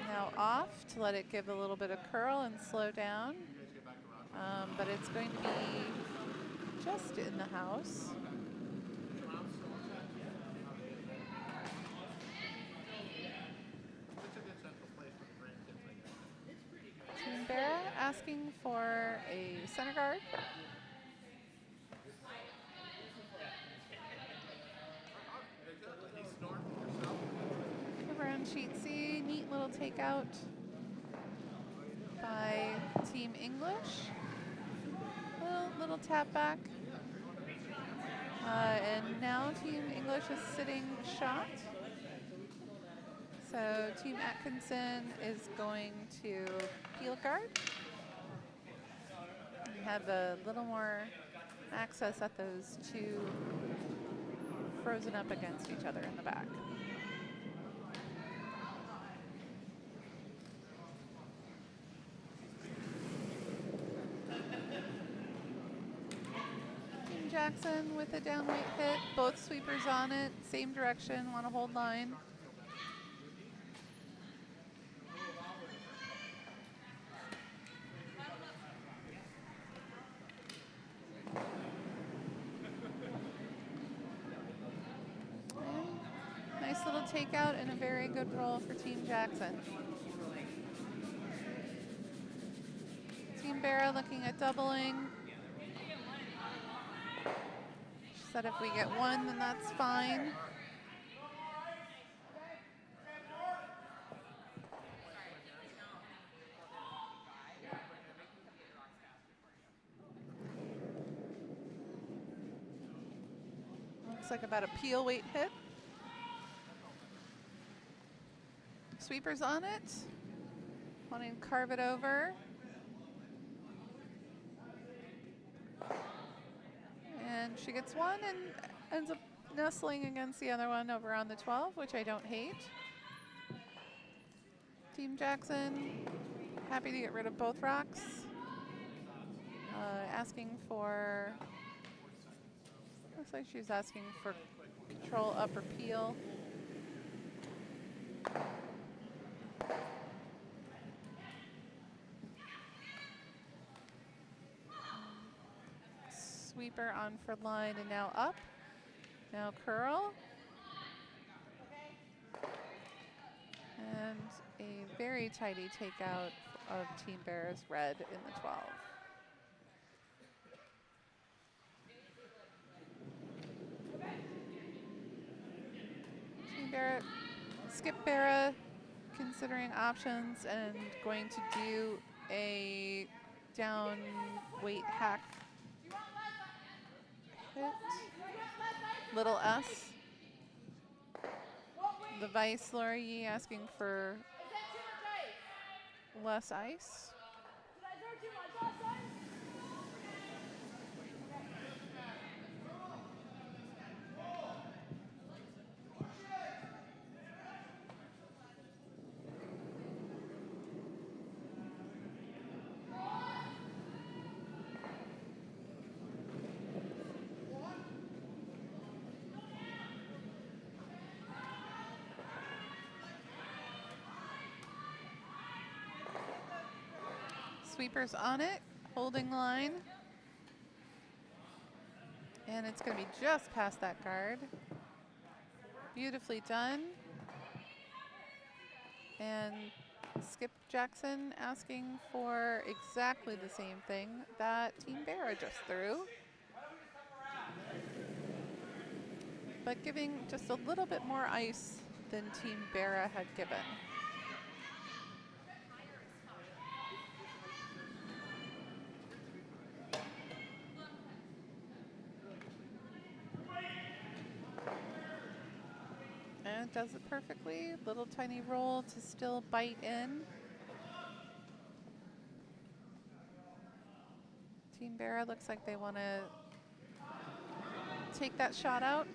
Now off to let it give a little bit of curl and slow down. But it's going to be just in the house. Team Bera asking for a center guard. Over on sheet C, neat little takeout by Team English. Little tap back. And now Team English is sitting shot. So Team Atkinson is going to peel guard. We have a little more access at those 2 frozen up against each other in the back. Team Jackson with a down weight hit. Both sweepers on it. Same direction. Want to hold line. Nice little takeout and a very good roll for Team Jackson. Team Bera looking at doubling. She said if we get one, then that's fine. Looks like about a peel weight hit. Sweepers on it. Wanting to carve it over. And she gets one and ends up nestling against the other one over on the 12, which I don't hate. Team Jackson, happy to get rid of both rocks. Asking for, looks like she's asking for control upper peel. Sweeper on for line and now up. Now curl. And a very tidy takeout of Team Bera's red in the 12. Team Bera, skip Bera, considering options and going to do a down weight hack hit. Little S. The Vice Laurier asking for less ice. Sweepers on it, holding line. And it's going to be just past that guard. Beautifully done. And Skip Jackson asking for exactly the same thing that Team Bera just threw. But giving just a little bit more ice than Team Bera had given. And does it perfectly. Little tiny roll to still bite in. Team Bera looks like they want to take that shot out.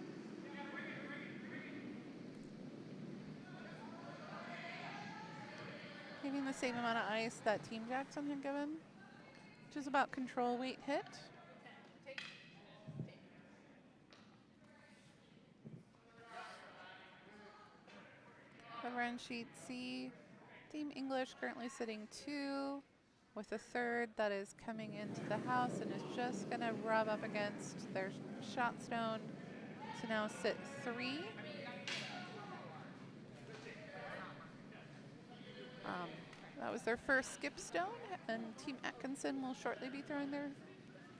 Giving the same amount of ice that Team Jackson had given, which is about control weight hit. Over on sheet C, Team English currently sitting 2 with a third that is coming into the house and is just going to rub up against their shot stone to now sit 3. That was their first skip stone, and Team Atkinson will shortly be throwing their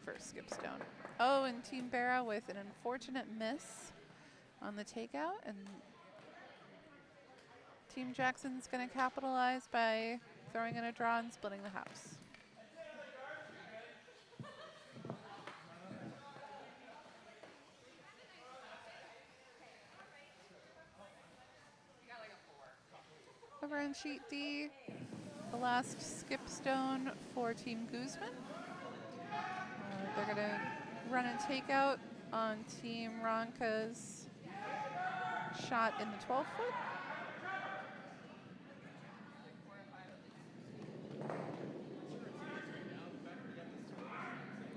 first skip stone. Oh, and Team Bera with an unfortunate miss on the takeout, and Team Jackson's going to capitalize by throwing in a draw and splitting the house. Over on sheet D, the last skip stone for Team Guzman. They're going to run a takeout on Team Ronka's shot in the 12-foot.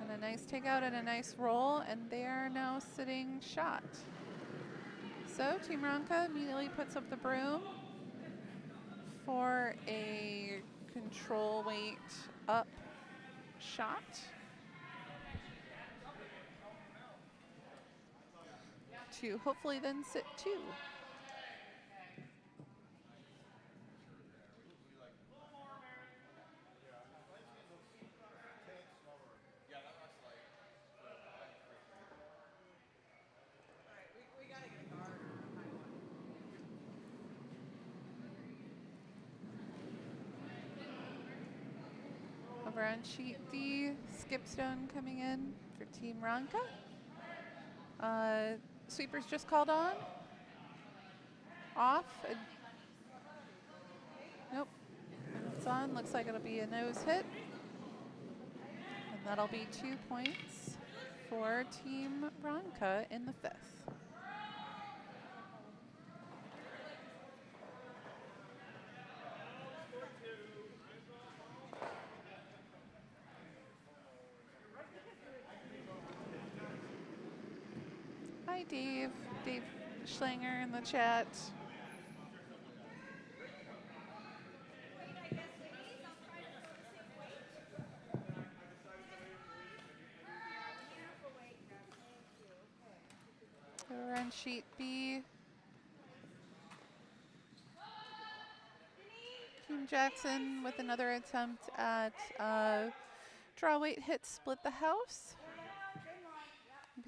And a nice takeout and a nice roll, and they are now sitting shot. So Team Ronka immediately puts up the broom for a control weight up shot. To hopefully then sit 2. Over on sheet D, Skipstone coming in for Team Ronka. Sweeper's just called on. Off. Nope. It's on. Looks like it'll be a nose hit. And that'll be 2 points for Team Ronka in the 5th. Hi, Dave. Dave Schlanger in the chat. We're on sheet B. Team Jackson with another attempt at draw weight hit, split the house.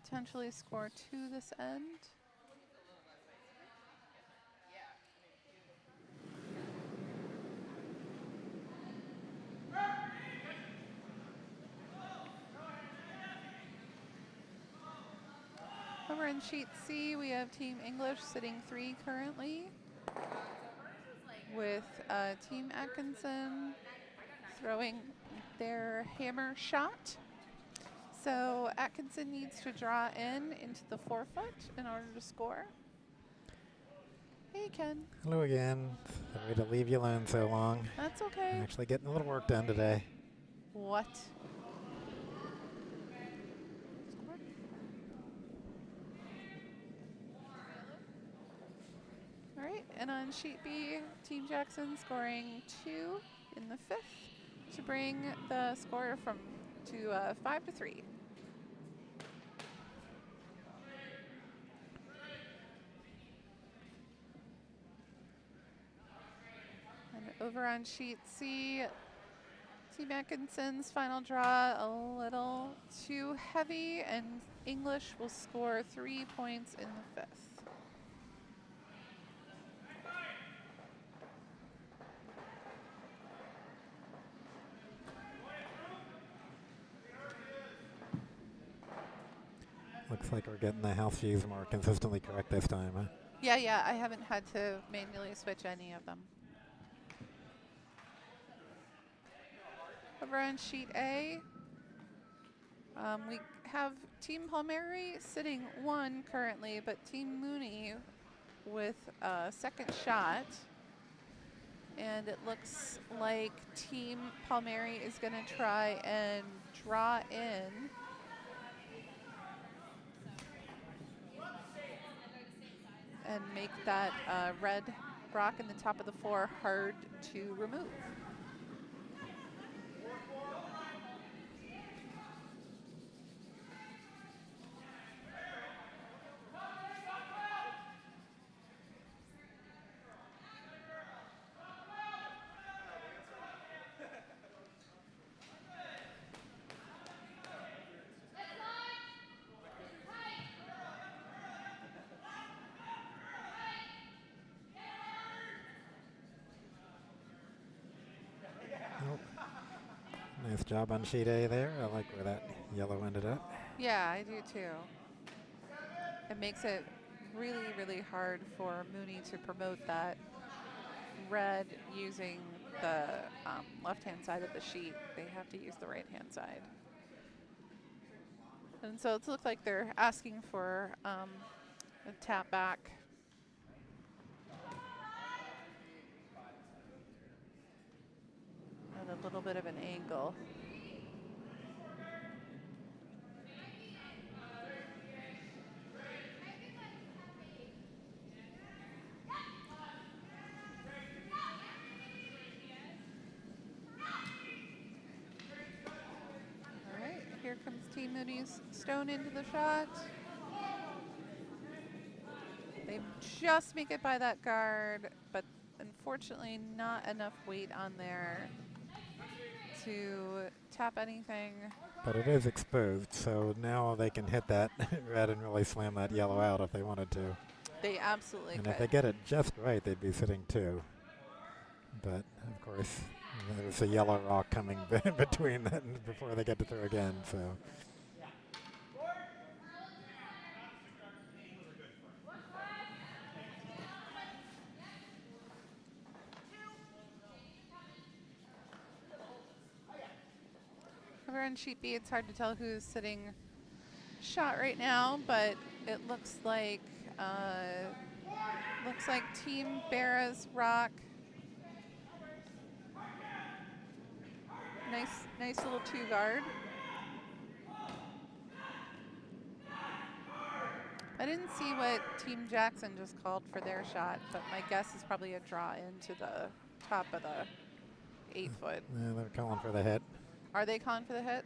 Potentially score 2 this end. Over in sheet C, we have Team English sitting 3 currently, with Team Atkinson throwing their hammer shot. So Atkinson needs to draw into the 4-foot in order to score. Hey, Ken. Hello again. Sorry to leave you alone so long. That's okay. I'm actually getting a little work done today. What? All right, and on sheet B, Team Jackson scoring 2 in the 5th to bring the score to 5-3. And over on sheet C, Team Atkinson's final draw a little too heavy, and English will score 3 points in the 5th. Looks like we're getting the house views more consistently correct this time, huh? Yeah, I haven't had to manually switch any of them. Over on sheet A, we have Team Palmieri sitting 1 currently, but Team Mooney with a second shot. And it looks like Team Palmieri is going to try and draw in. And make that red rock in the top of the 4 hard to remove. Nice job on sheet A there. I like where that yellow ended up. Yeah, I do too. It makes it really, really hard for Mooney to promote that red using the left-hand side of the sheet. They have to use the right-hand side. And so it looks like they're asking for a tap back a little bit of an angle. All right, here comes Team Mooney's stone into the shot. They just make it by that guard, but unfortunately not enough weight on there to tap anything. But it is exposed, so now they can hit that red and really slam that yellow out if they wanted to. They absolutely And could. if they get it just right, they'd be sitting 2. But, of course, there's a yellow rock coming between that and before they get to throw again, so. Over on sheet B, it's hard to tell who's sitting shot right now, but it looks like Team Bera's rock. Nice little 2 guard. I didn't see what Team Jackson just called for their shot, but my guess is probably a draw into the top of the 8-foot. Yeah, they're calling for the hit. Are they calling for the hit?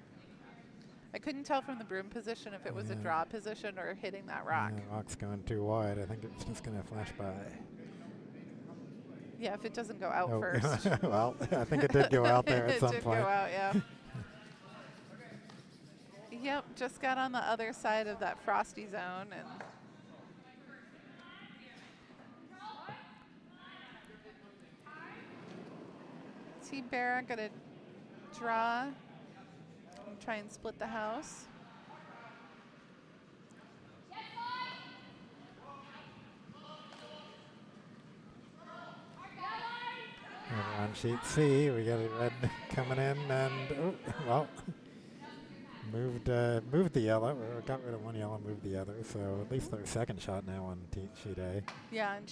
I couldn't tell from the broom position if it was a draw position or hitting that rock. Yeah, rock's going too wide. I think it's just going to flash by. Yeah, if it doesn't go out first. Well, I think it did go out there at some It did point. go out, yeah. Yep, just got on the other side of that frosty zone. And Team Bera gonna draw and try and split the house. Over on sheet C, we got a red coming in, and well, moved the yellow, or got rid of one yellow, moved the other. So at least their second shot now on sheet A. Yeah, and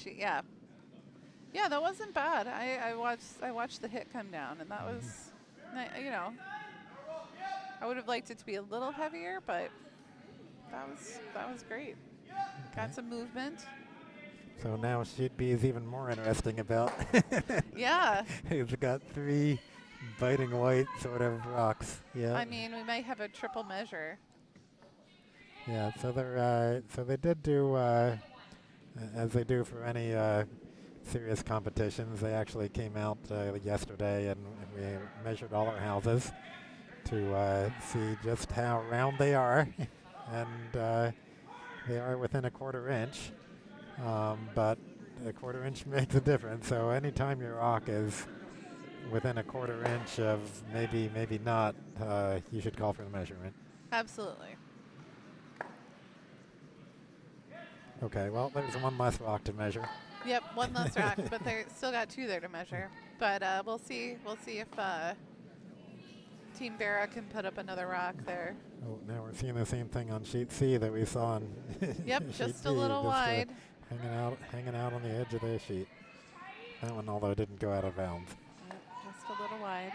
yeah, that wasn't bad. I watched the hit come down, and that was, I would have liked it to be a little heavier, but that was great. Got some movement. So now sheet B is even more interesting about. Yeah. It's got 3 biting white sort of rocks. Yeah. I mean, we might have a triple measure. Yeah. So they did do as they do for any serious competitions. They actually came out yesterday and we measured all our houses to see just how round they are, and they are within a 1/4 inch. But a 1/4 inch makes a difference. So anytime your rock is within a 1/4 inch of maybe not, you should call for the measurement. Absolutely. Okay, well, there's one less rock to measure. Yep, one less rock, but they still got 2 there to measure. But we'll see if Team Bera can put up another rock there. Oh, now we're seeing the same thing on sheet C that we saw on Yep, sheet just a D, little wide. hanging out on the edge of their sheet. That one, although, didn't go out of bounds. Yep, just a little wide.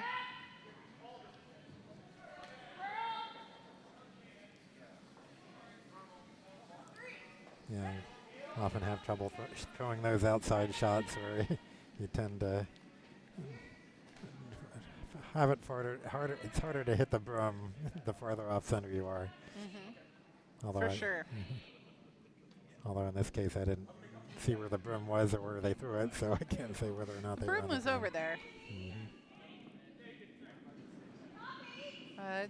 Yeah, you often have trouble throwing those outside shots where you tend to have it harder. It's harder to hit the broom the farther off center you are. Although For sure. Although in this case I didn't see where the broom was or where they threw it, so I can't say whether or not The they were broom on was the over there. Mhm.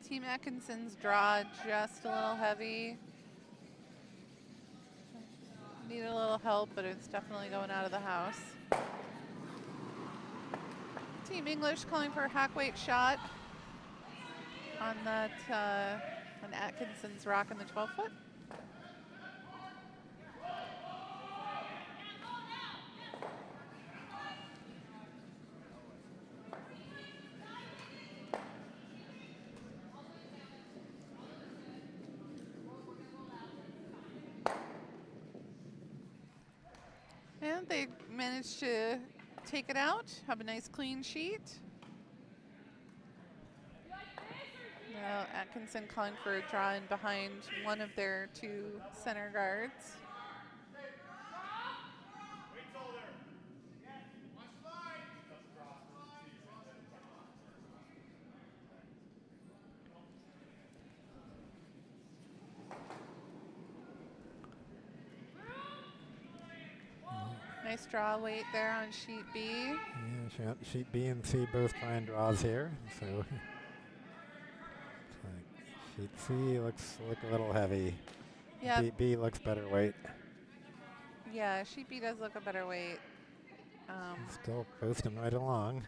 Team Atkinson's draw just a little heavy. Needed a little help, but it's definitely going out of the house. Team English calling for a hack weight shot on that on Atkinson's rock in the 12-foot. And they managed to take it out, have a nice clean sheet. Atkinson calling for a draw in behind one of their 2 center guards. Nice draw weight there on sheet B. Yeah, sheet B and C both trying draws here. So sheet C looks a little heavy. Yeah. B looks better weight. Yeah, sheet B does look a better weight. Still posting right along.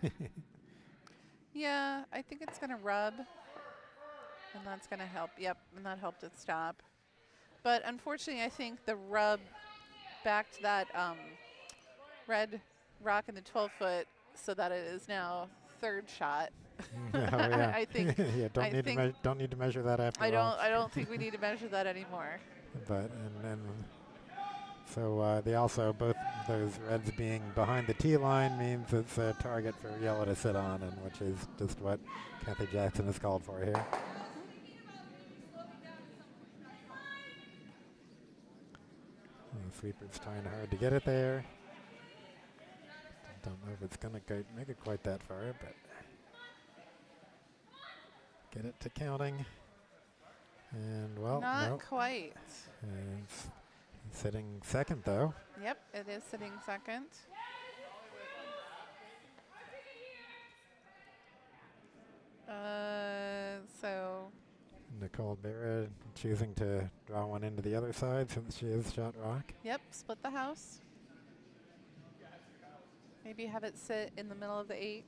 Yeah, I think it's going to rub, and that's going to help. Yep, and that helped it stop. But unfortunately, I think the rub backed that red rock in the 12-foot so that it is now 3rd shot. Oh, yeah. I think. Yeah, don't need to measure that after all. I don't think we need to measure that anymore. But so they also, both those reds being behind the tee line means it's a target for yellow to sit on, and which is just what Kathy Jackson has called for here. And the sweeper's trying hard to get it there. Don't know if it's going to make it quite that far, but get it to counting. And, well, Not quite. It's sitting second, though. Yep, it is sitting second. So Nicole Bera choosing to draw one into the other side since she is shot rock. yep, split the house. Maybe have it sit in the middle of the 8.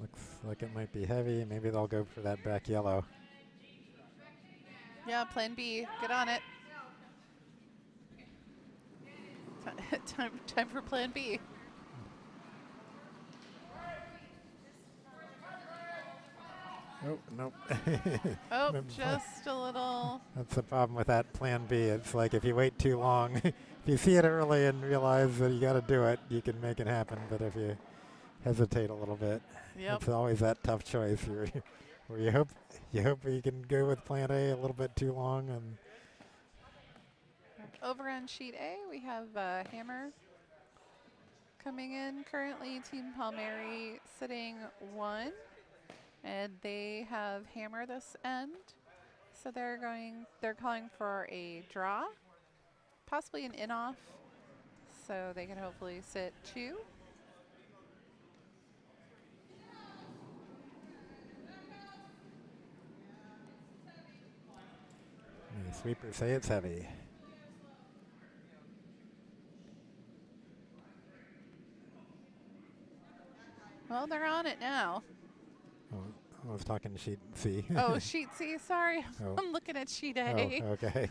Looks like it might be heavy. Maybe they'll go for that back yellow. Yeah, plan B. Get on it. Time for plan B. Oh, nope. Oh, just a little. That's the problem with that plan B. It's like if you wait too long, if you see it early and realize that you got to do it, you can make it happen. But if you hesitate a little bit, Yep. it's always that tough choice where you hope you can go with plan A a little bit too long. And Over on sheet A, we have Hammer coming in. Currently, Team Palmieri sitting 1, and they have Hammer this end. So they're calling for a draw, possibly an in-off, so they can hopefully sit 2. the sweepers say it's heavy. Well, they're on it now. Oh, I was talking to sheet C. Oh, sheet C, sorry. Oh. I'm looking at sheet A. Oh, okay.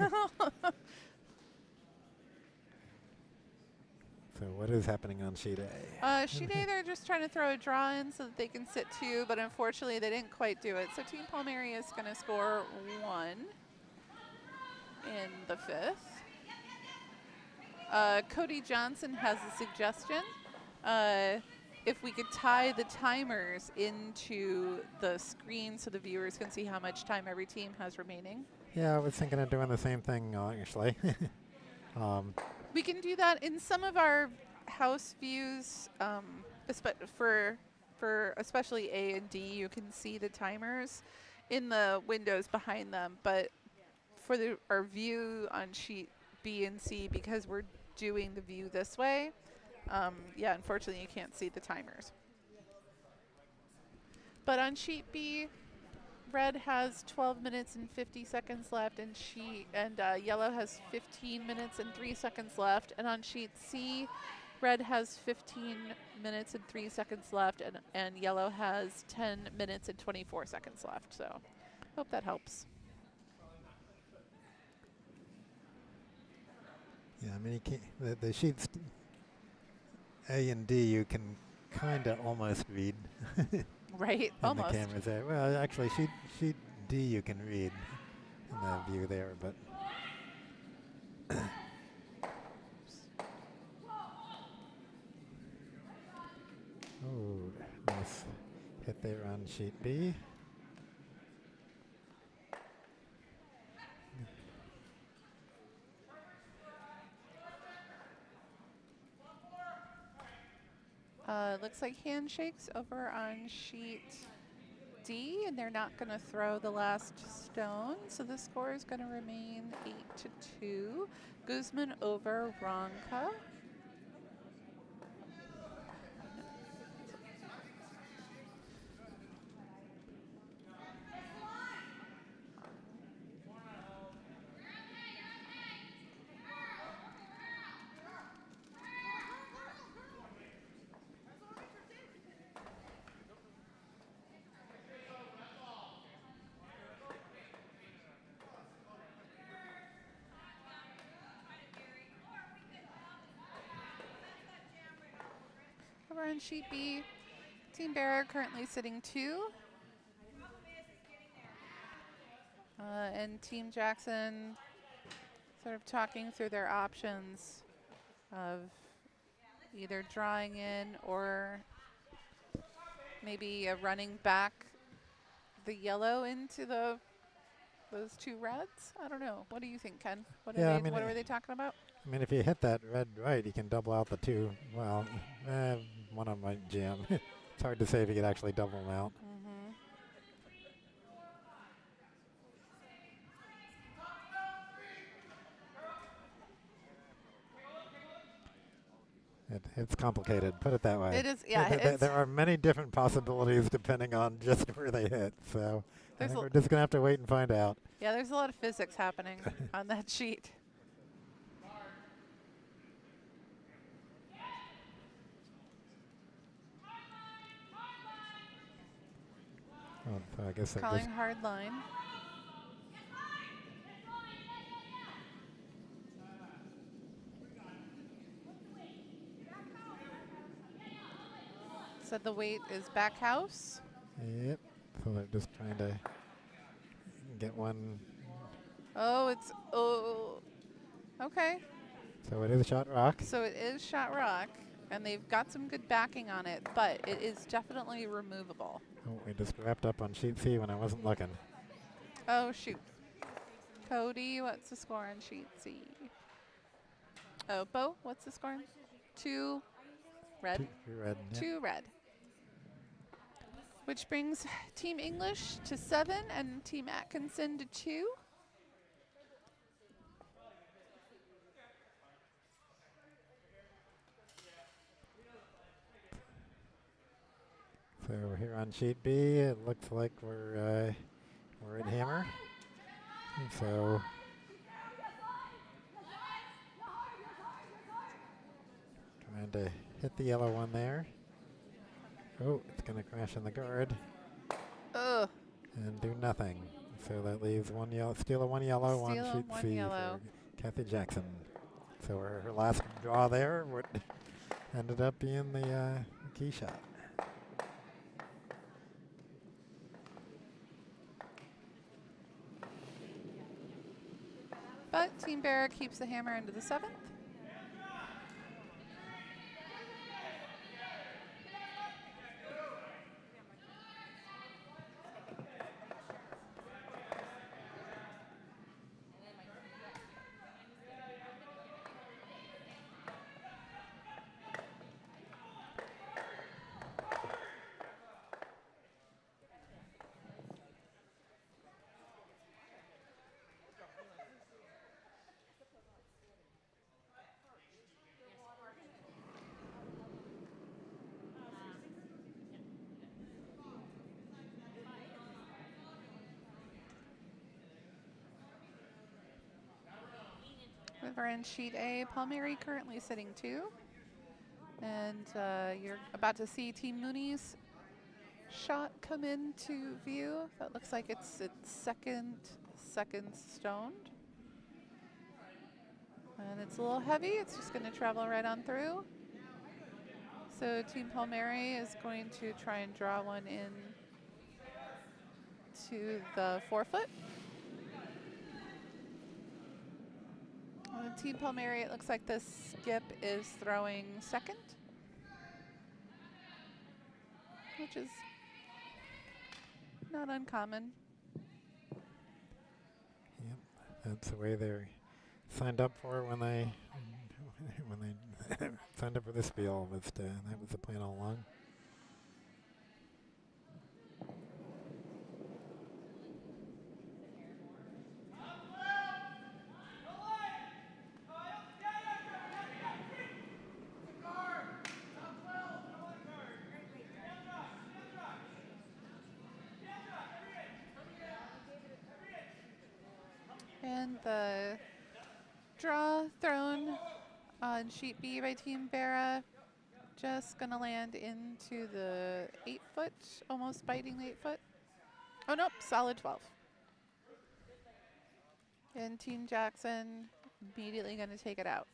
So what is happening on sheet A? Sheet A, they're just trying to throw a draw in so that they can sit 2, but unfortunately they didn't quite do it. So Team Palmieri is going to score 1 in the 5th. Cody Johnson has a suggestion. If we could tie the timers into the screen so the viewers can see how much time every team has remaining. Yeah, I was thinking of doing the same thing, actually. We can do that in some of our house views, for especially A and D. You can see the timers in the windows behind them, but for our view on sheet B and C, because we're doing the view this way, yeah, unfortunately you can't see the timers. But on sheet B, red has 12 minutes and 50 seconds left, and yellow has 15 minutes and 3 seconds left. And on sheet C, red has 15 minutes and 3 seconds left, and yellow has 10 minutes and 24 seconds left. So, hope that helps. Yeah, I mean, you can't, the sheets A and D you can kind of almost read. Right, in almost. the cameras there. Well, actually, sheet D you can read in the view there, but oh, nice hit there on sheet B. Looks like handshakes over on sheet D, and they're not going to throw the last stone, so the score is going to remain 8-2. Guzman over Ronka. Over on sheet B, Team Bera currently sitting 2. And Team Jackson sort of talking through their options of either drawing in or maybe running back the yellow into those 2 reds. I don't know. What do you think, Ken? What are they talking about? I mean, if you hit that red right, you can double out the 2. Well, one of them might jam. It's hard to say if you could actually double them out. It's complicated, put it that way. It is, yeah. There are many different possibilities depending on just where they hit. So I think we're just going to have to wait and find out. Yeah, there's a lot of physics happening on that sheet. So I guess Calling hard line. Said the weight is back house. Yep. So they're just trying to get one. Okay. So it is shot rock. So it is shot rock, and they've got some good backing on it, but it is definitely removable. Oh, we just wrapped up on sheet C when I wasn't looking. Oh, shoot. Cody, what's the score on sheet C? Oh, Bo, what's the score? 2 red. 2 red. Yep. 2 red. Which brings Team English to 7 and Team Atkinson to 2. So here on sheet B, it looks like we're at hammer. And so trying to hit the yellow one there. Oh, it's going to crash in the guard. Ugh. And do nothing. So that leaves one yellow, steal a 1 yellow on sheet C yellow. for Kathy Jackson. So her last draw there ended up being the key shot. But Team Bera keeps the hammer into the 7th. Over in sheet A, Palmieri currently sitting 2. And you're about to see Team Mooney's shot come into view. That looks like it's second stoned. And it's a little heavy. It's just going to travel right on through. So Team Palmieri is going to try and draw one in to the 4-foot. Team Palmieri, it looks like the skip is throwing second, which is Not uncommon. Yep, that's the way they signed up for when they when they signed up for this spiel. That was the plan all along. And the draw thrown on sheet B by Team Bera. Just going to land into the 8-foot, almost biting the 8-foot. Oh, nope, solid 12. And Team Jackson immediately going to take it out.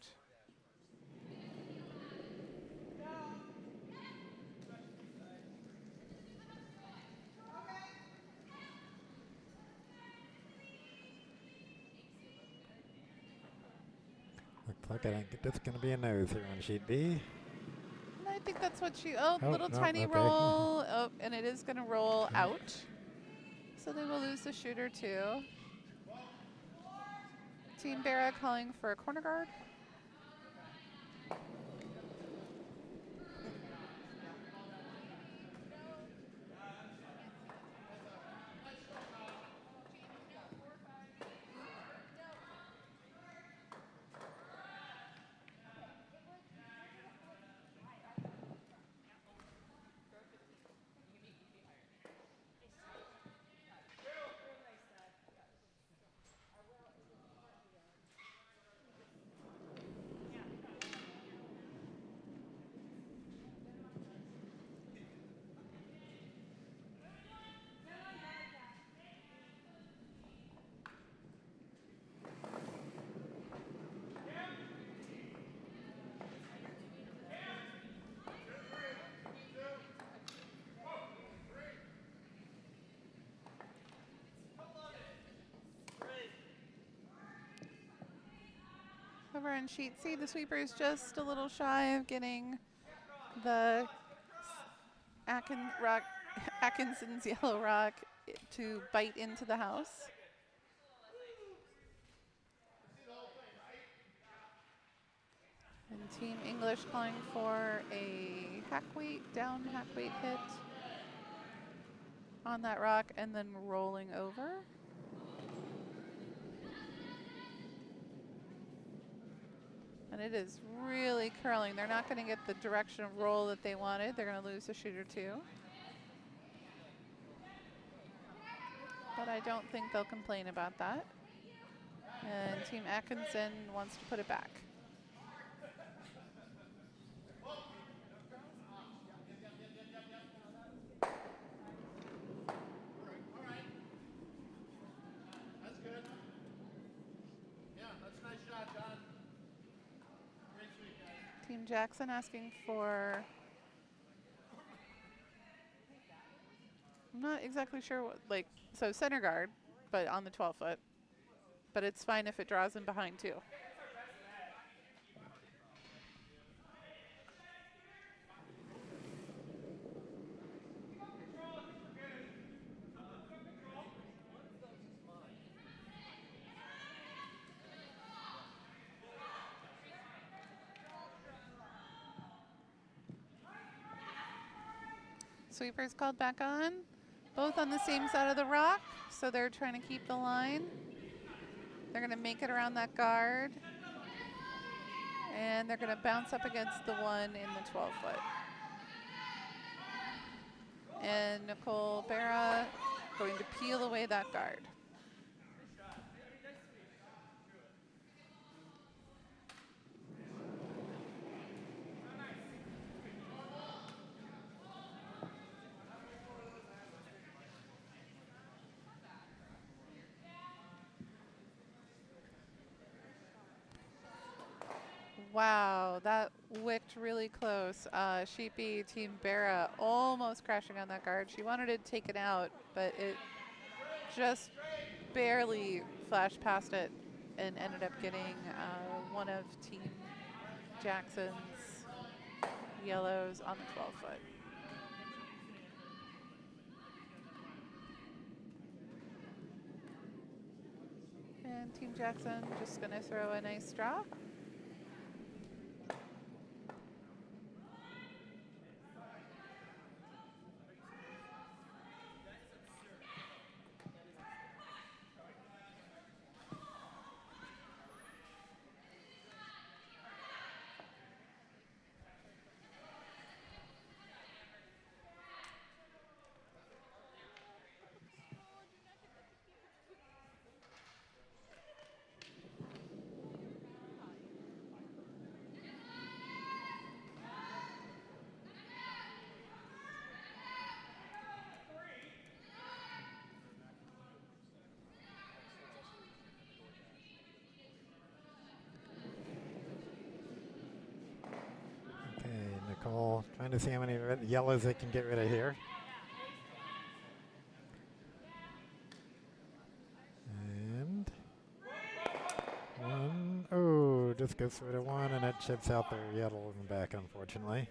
Looks like I think that's going to be a nose here on sheet B. I think that's what she, oh, Oh, little no, tiny okay. roll. Oh, and it is going to roll out. So they will lose the shooter too. Team Bera calling for a corner guard. Over on sheet C, the sweeper is just a little shy of getting the Atkinson's yellow rock to bite into the house. And Team English calling for a down hack weight hit on that rock and then rolling over. And it is really curling. They're not going to get the direction of roll that they wanted. They're going to lose the shooter too. But I don't think they'll complain about that. And Team Atkinson wants to put it back. Team Jackson asking for, I'm not exactly sure what, so center guard, but on the 12-foot. But it's fine if it draws in behind too. Sweepers called back on, both on the same side of the rock, so they're trying to keep the line. They're going to make it around that guard, and they're going to bounce up against the one in the 12-foot. And Nicole Bera going to peel away that guard. Wow, that wicked really close. Sheet B, Team Bera, almost crashing on that guard. She wanted to take it out, but it just barely flashed past it and ended up getting one of Team Jackson's yellows on the 12-foot. Team Jackson just going to throw a nice draw. Okay, Nicole trying to see how many yellows they can get rid of here. And one, oh, just gets rid of one, and it chips out their yellow in the back, unfortunately.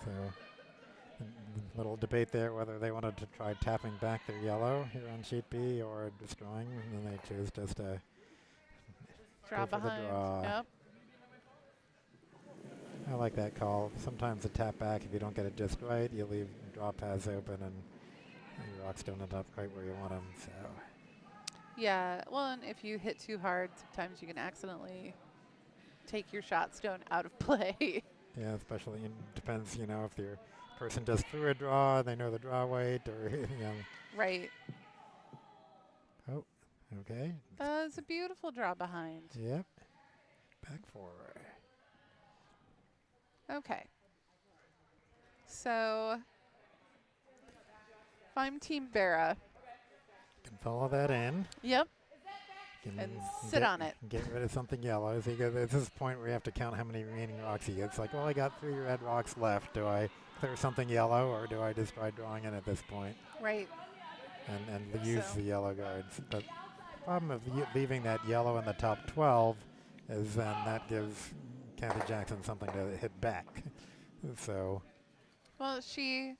So, a little debate there whether they wanted to try tapping back their yellow here on sheet B or destroying, and then they chose just to Draw go for the behind. draw. Yep. I like that call. Sometimes a tap back, if you don't get it just right, you leave draw paths open and your rocks don't end up quite where you want them. So, Yeah, well, and if you hit too hard, sometimes you can accidentally take your shot stone out of play. yeah, especially depends, you know, if your person just threw a draw, they know the draw weight, or you know. Right. Oh, okay. It's a beautiful draw behind. Yep. Back four. Okay. So, if I'm Team Bera, Can follow that in. yep, Can and sit on it. Get rid of something yellow. So you go, there's this point where you have to count how many remaining rocks he gets. Like, well, I got 3 red rocks left. Do I clear something yellow, or do I just try drawing in at this point Right. and use So- the yellow guards? But the problem of leaving that yellow in the top 12 is then that gives Kathy Jackson something to hit back. So Well, she,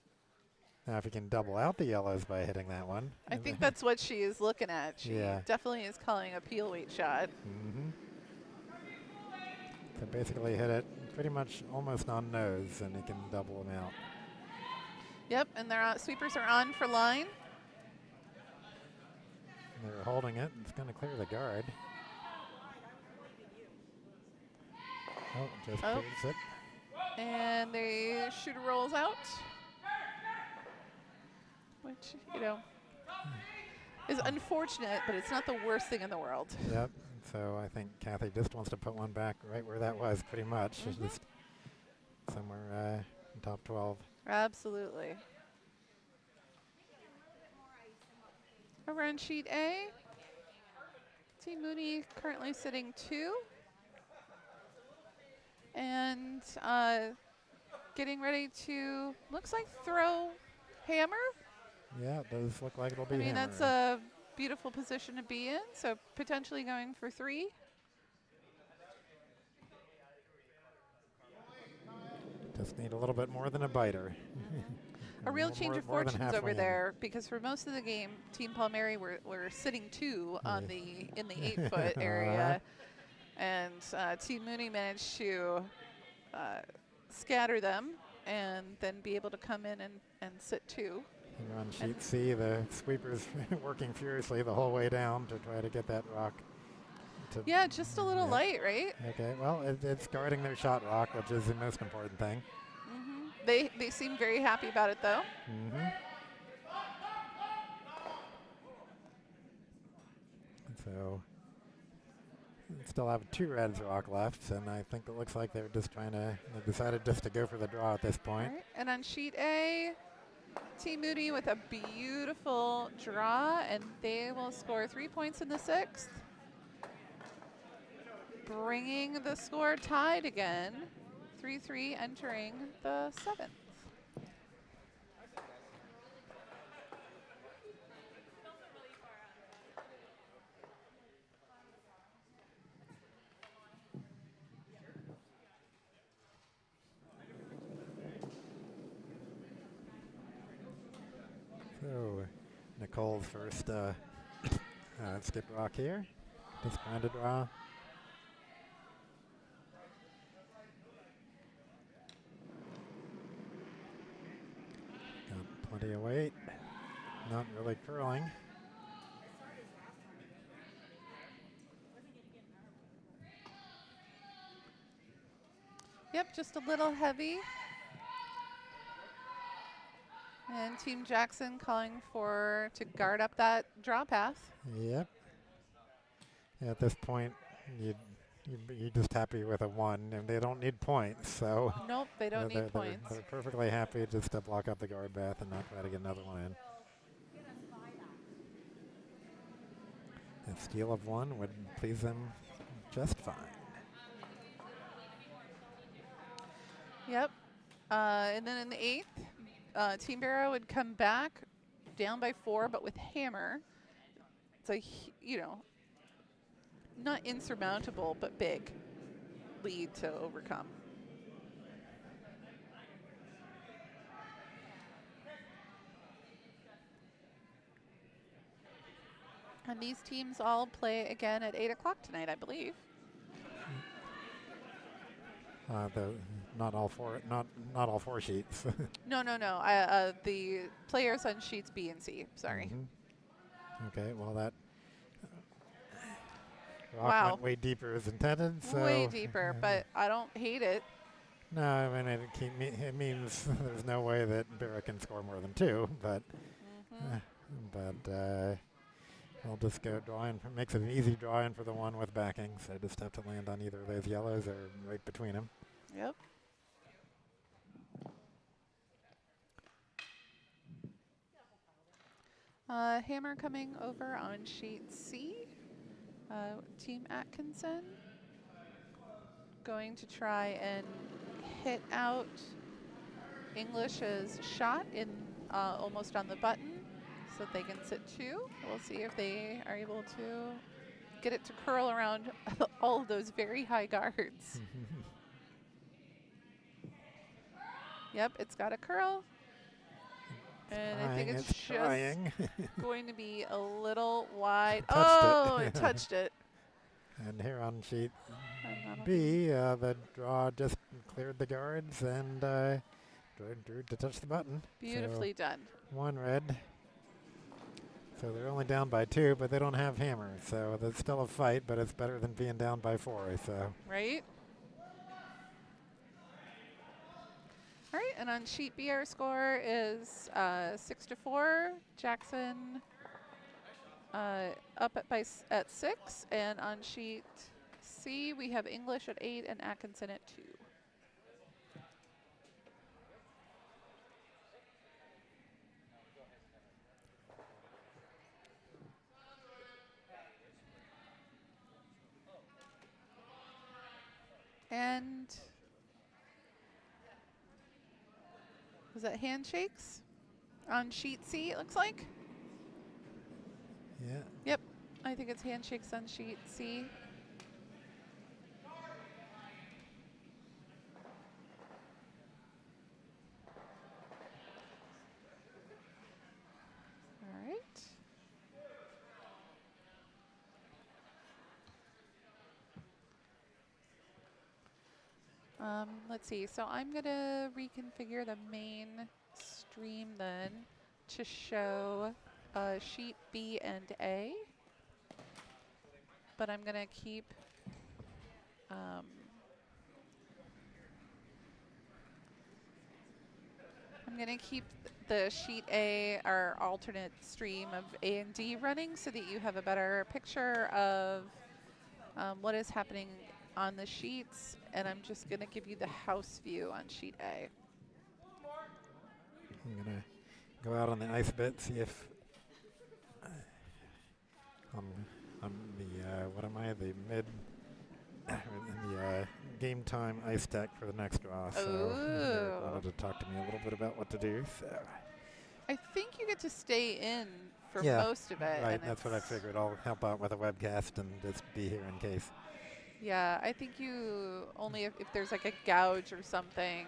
now if you can double out the yellows by hitting that one. I think that's what she is looking at. She Yeah. definitely is calling a peel weight shot. Mm-hmm. So basically hit it pretty much almost on nose, and you can double them out. Yep, and their sweepers are on for line. And they're holding it. It's going to clear the guard. Oh, just Oh. clears it. And the shooter rolls out, which, you know, is unfortunate, but it's not the worst thing in the world. Yep. So I think Kathy just wants to put one back right where that was, pretty much. It's just somewhere in top 12. Absolutely. Over on sheet A, Team Mooney currently sitting 2. And getting ready to, looks like throw hammer. Yeah, it does look like it'll be I mean, that's hammer. a beautiful position to be in. So potentially going for 3. Just need a little bit more than a biter. A real More- change of more than fortunes over halfway in. there, because for most of the game, Team Palmieri were sitting 2 on in the 8-foot area, and Team Mooney managed to scatter them and then be able to come in and sit 2. Here on sheet C, the sweeper's working furiously the whole way down to try to get that rock. Yeah, just a little Yeah. light, right? Okay, well, it's guarding their shot rock, which is the most important thing. They seem very happy about it, though. Mm-hmm. So, still have 2 reds rock left, and I think it looks like they're just trying to, they decided just to go for the draw at this point. All right. And on sheet A, Team Moody with a beautiful draw, and they will score 3 points in the 6th. Bringing the score tied again, 3-3 entering the 7th. So Nicole's first skip rock here. Just trying to draw. Got plenty of weight. Not really curling. Yep, just a little heavy. And Team Jackson calling to guard up that draw path. Yep. At this point, you're just happy with a 1, and they don't need points, so. Nope, they don't need points. They're perfectly happy just to block up the guard path and not try to get another one in. A steal of 1 would please them just fine. Yep. And then in the 8th, Team Bera would come back down by 4, but with hammer. It's a, not insurmountable, but big lead to overcome. And these teams all play again at 8 o'clock tonight, I believe. Not all four sheets. No. The players on sheets B and C. Sorry. Okay. Well, that rock went way deeper as intended. So way deeper, but I don't hate it. No, I mean it means there's no way that Bera can score more than 2, but I'll just go draw in. Makes it an easy draw in for the one with backing, so I just have to land on either of those yellows or right between them. Yep. Hammer coming over on sheet C. Team Atkinson going to try and hit out English's shot in almost on the button so that they can sit 2. We'll see if they are able to get it to curl around all of those very high guards. Yep, it's got a curl. And I think it's just going to be a little wide. It touched it. And here on sheet B, the draw just cleared the guards and drew to touch the button. Beautifully done. 1 red. So they're only down by 2, but they don't have hammer. So there's still a fight, but it's better than being down by 4. So. Right. All right, and on sheet B, our score is 6-4. Jackson up at 6, and on sheet C, we have English at 8 and Atkinson at 2. And was that handshakes on sheet C, it looks like? Yeah. Yep, I think it's handshakes on sheet C. All right. Let's see, so I'm gonna reconfigure the main stream then to show sheet B and A, but I'm gonna keep the sheet A, our alternate stream of A and D running so that you have a better picture of what is happening on the sheets, and I'm just going to give you the house view on sheet A. I'm going to go out on the ice bit, see if on the, what am I, the mid, the game time ice tech for the next draw. So they wanted to talk to me a little bit about what to do. So I think you get to stay in for most of it. Right, that's what I figured. I'll help out with a webcast and just be here in case. Yeah, I think you only if there's like a gouge or something.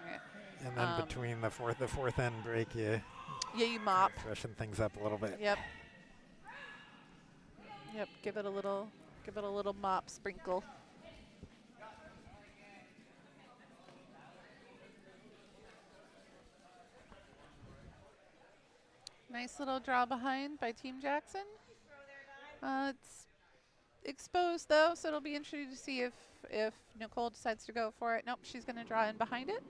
And then between the fourth end break, you Yeah, you mop. Freshen things up a little bit. Yep. Yep. Give it a little mop sprinkle. Nice little draw behind by Team Jackson. It's exposed though, so it'll be interesting to see if Nicole decides to go for it. Nope, she's going to draw in behind it.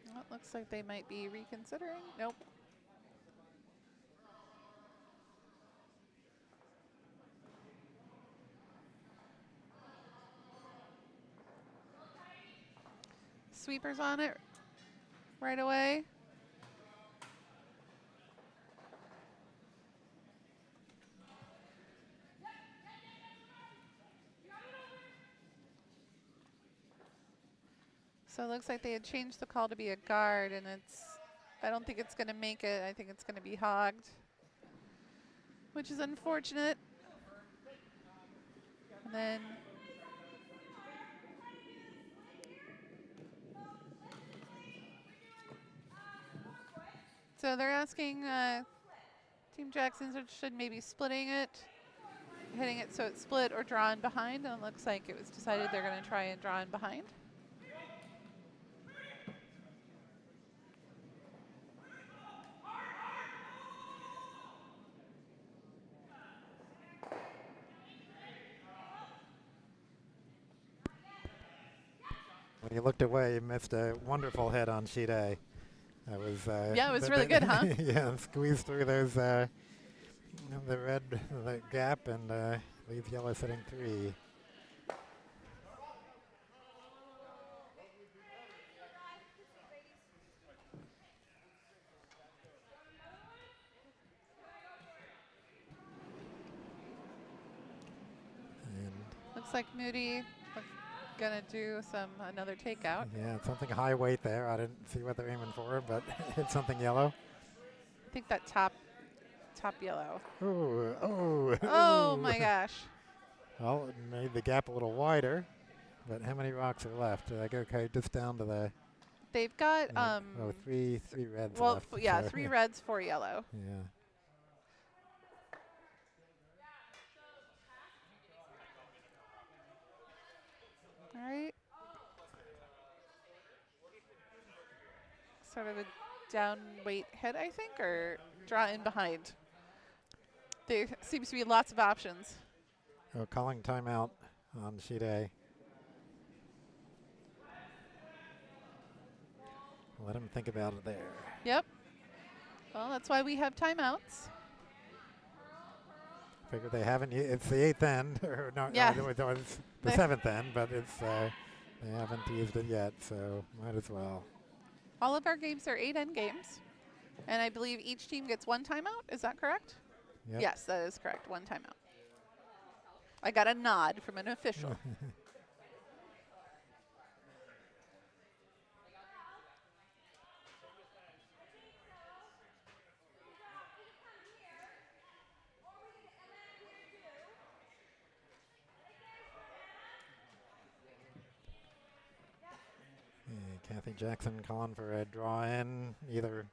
Well, it looks like they might be reconsidering. Nope. Sweepers on it right away. So it looks like they had changed the call to be a guard, and I don't think it's going to make it. I think it's going to be hogged, which is unfortunate. And then so they're asking Team Jackson should maybe splitting it, hitting it so it's split or draw in behind, and it looks like it was decided they're going to try and draw in behind. When you looked away, you missed a wonderful hit on sheet A. That was Yeah, it was really good, huh? Yeah, squeeze through those the red the gap and leave yellow sitting 3. And Looks like Moody gonna do another takeout. yeah, something high weight there. I didn't see what they're aiming for, but it's something yellow. I think that top yellow. Ooh, oh. Oh ooh. my gosh. Well, it made the gap a little wider, but how many rocks are left? Okay, just down to the. They've got three reds well, left. yeah, so 3 reds, 4 yellow. Yeah. All right. Sort of a down weight hit, I think, or draw in behind. There seems to be lots of options. Oh, calling timeout on sheet A. Let him think about it there. Yep. Well, that's why we have timeouts. Figure they haven't. It's the 8th end, or no, Yeah. no, it's the 7th end, but it's they haven't used it yet, so might as well. All of our games are 8-end games, and I believe each team gets 1 timeout. Is that correct? Yep. Yes, that is correct. 1 timeout. I got a nod from an official. Kathy Jackson calling for a draw in, either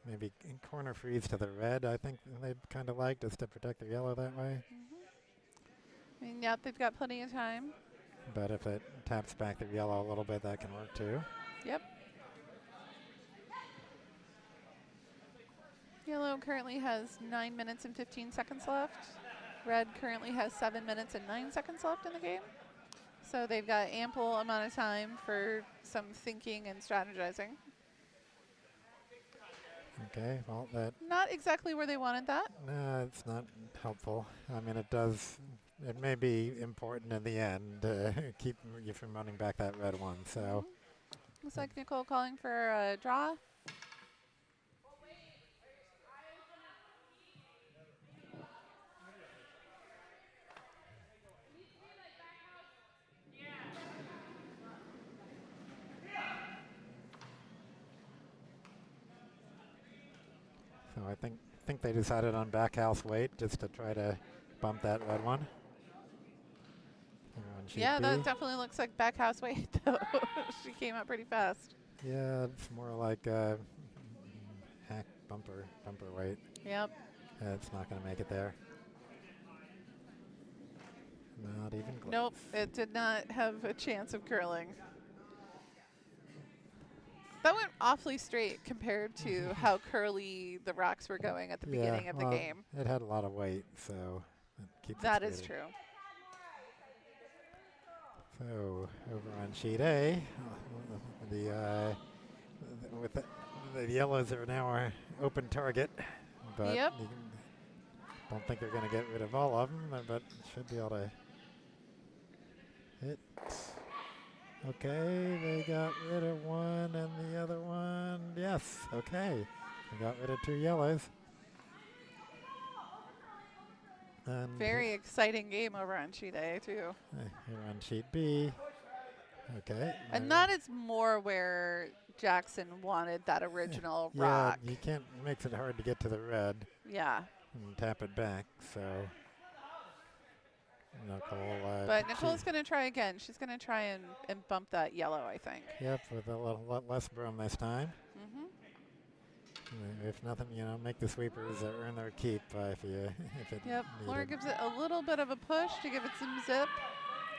maybe corner freeze to the red. I think they'd kind of like just to protect the yellow that way. I mean, yep, they've got plenty of time. But if it taps back the yellow a little bit, that can work too. Yep. Yellow currently has 9 minutes and 15 seconds left. Red currently has 7 minutes and 9 seconds left in the game. So they've got ample amount of time for some thinking and strategizing. Okay, well, that. Not exactly where they wanted that. No, it's not helpful. I mean, it may be important in the end to keep you from running back that red one, so. Looks like Nicole calling for a draw. So I think think they decided on back house weight just to try to bump that red one. On sheet Yeah, B. that definitely looks like back house weight, though. She came up pretty fast. Yeah, it's more like hack bumper weight. Yep. It's not going to make it there. Not even close. Nope, it did not have a chance of curling. That went awfully straight compared to how curly the rocks were going at the beginning of the game. It had a lot of weight, so it keeps That it is straight. true. So over on sheet A, with the yellows are now our open target, but Yep. don't think they're going to get rid of all of them, but should be able to hit. Okay, they got rid of one and the other one. Yes, okay. They got rid of 2 yellows. And Very exciting game over on sheet A, too. here on sheet B. Okay. And that is more where Jackson wanted that original rock. Yeah, you can't, makes it hard to get to the red Yeah. and tap it back, so. Nicole. But Nicole's going to try again. She's going to try and bump that yellow, I think. Yep, with a lot less broom this time. If nothing, make the sweepers earn their keep if it Yep, Laura needed. gives it a little bit of a push to give it some zip.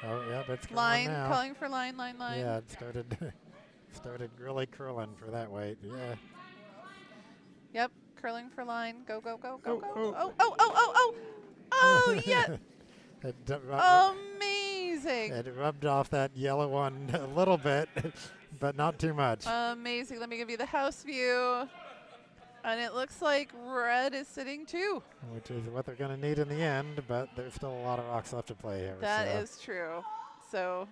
Oh, yep, it's going Line, now. calling for line. Yeah, it started really curling for that weight. Yeah. Yep, curling for line. Go. Oh. Oh, yeah. Amazing. It rubbed off that yellow one a little bit, but not too much. Amazing. Let me give you the house view. And it looks like red is sitting too. Which is what they're going to need in the end, but there's still a lot of rocks left to play here. That is true. So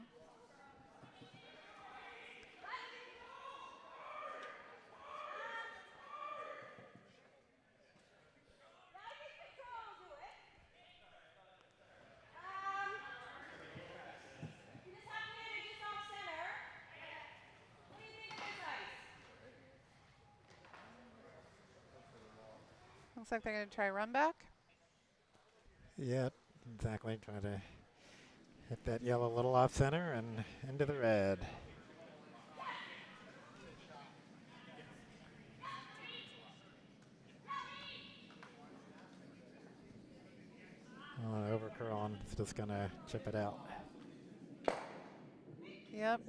looks like they're going to try run back. Yeah, exactly. Trying to hit that yellow little off center and into the red. Over curl, and it's just going to chip it out. Yep.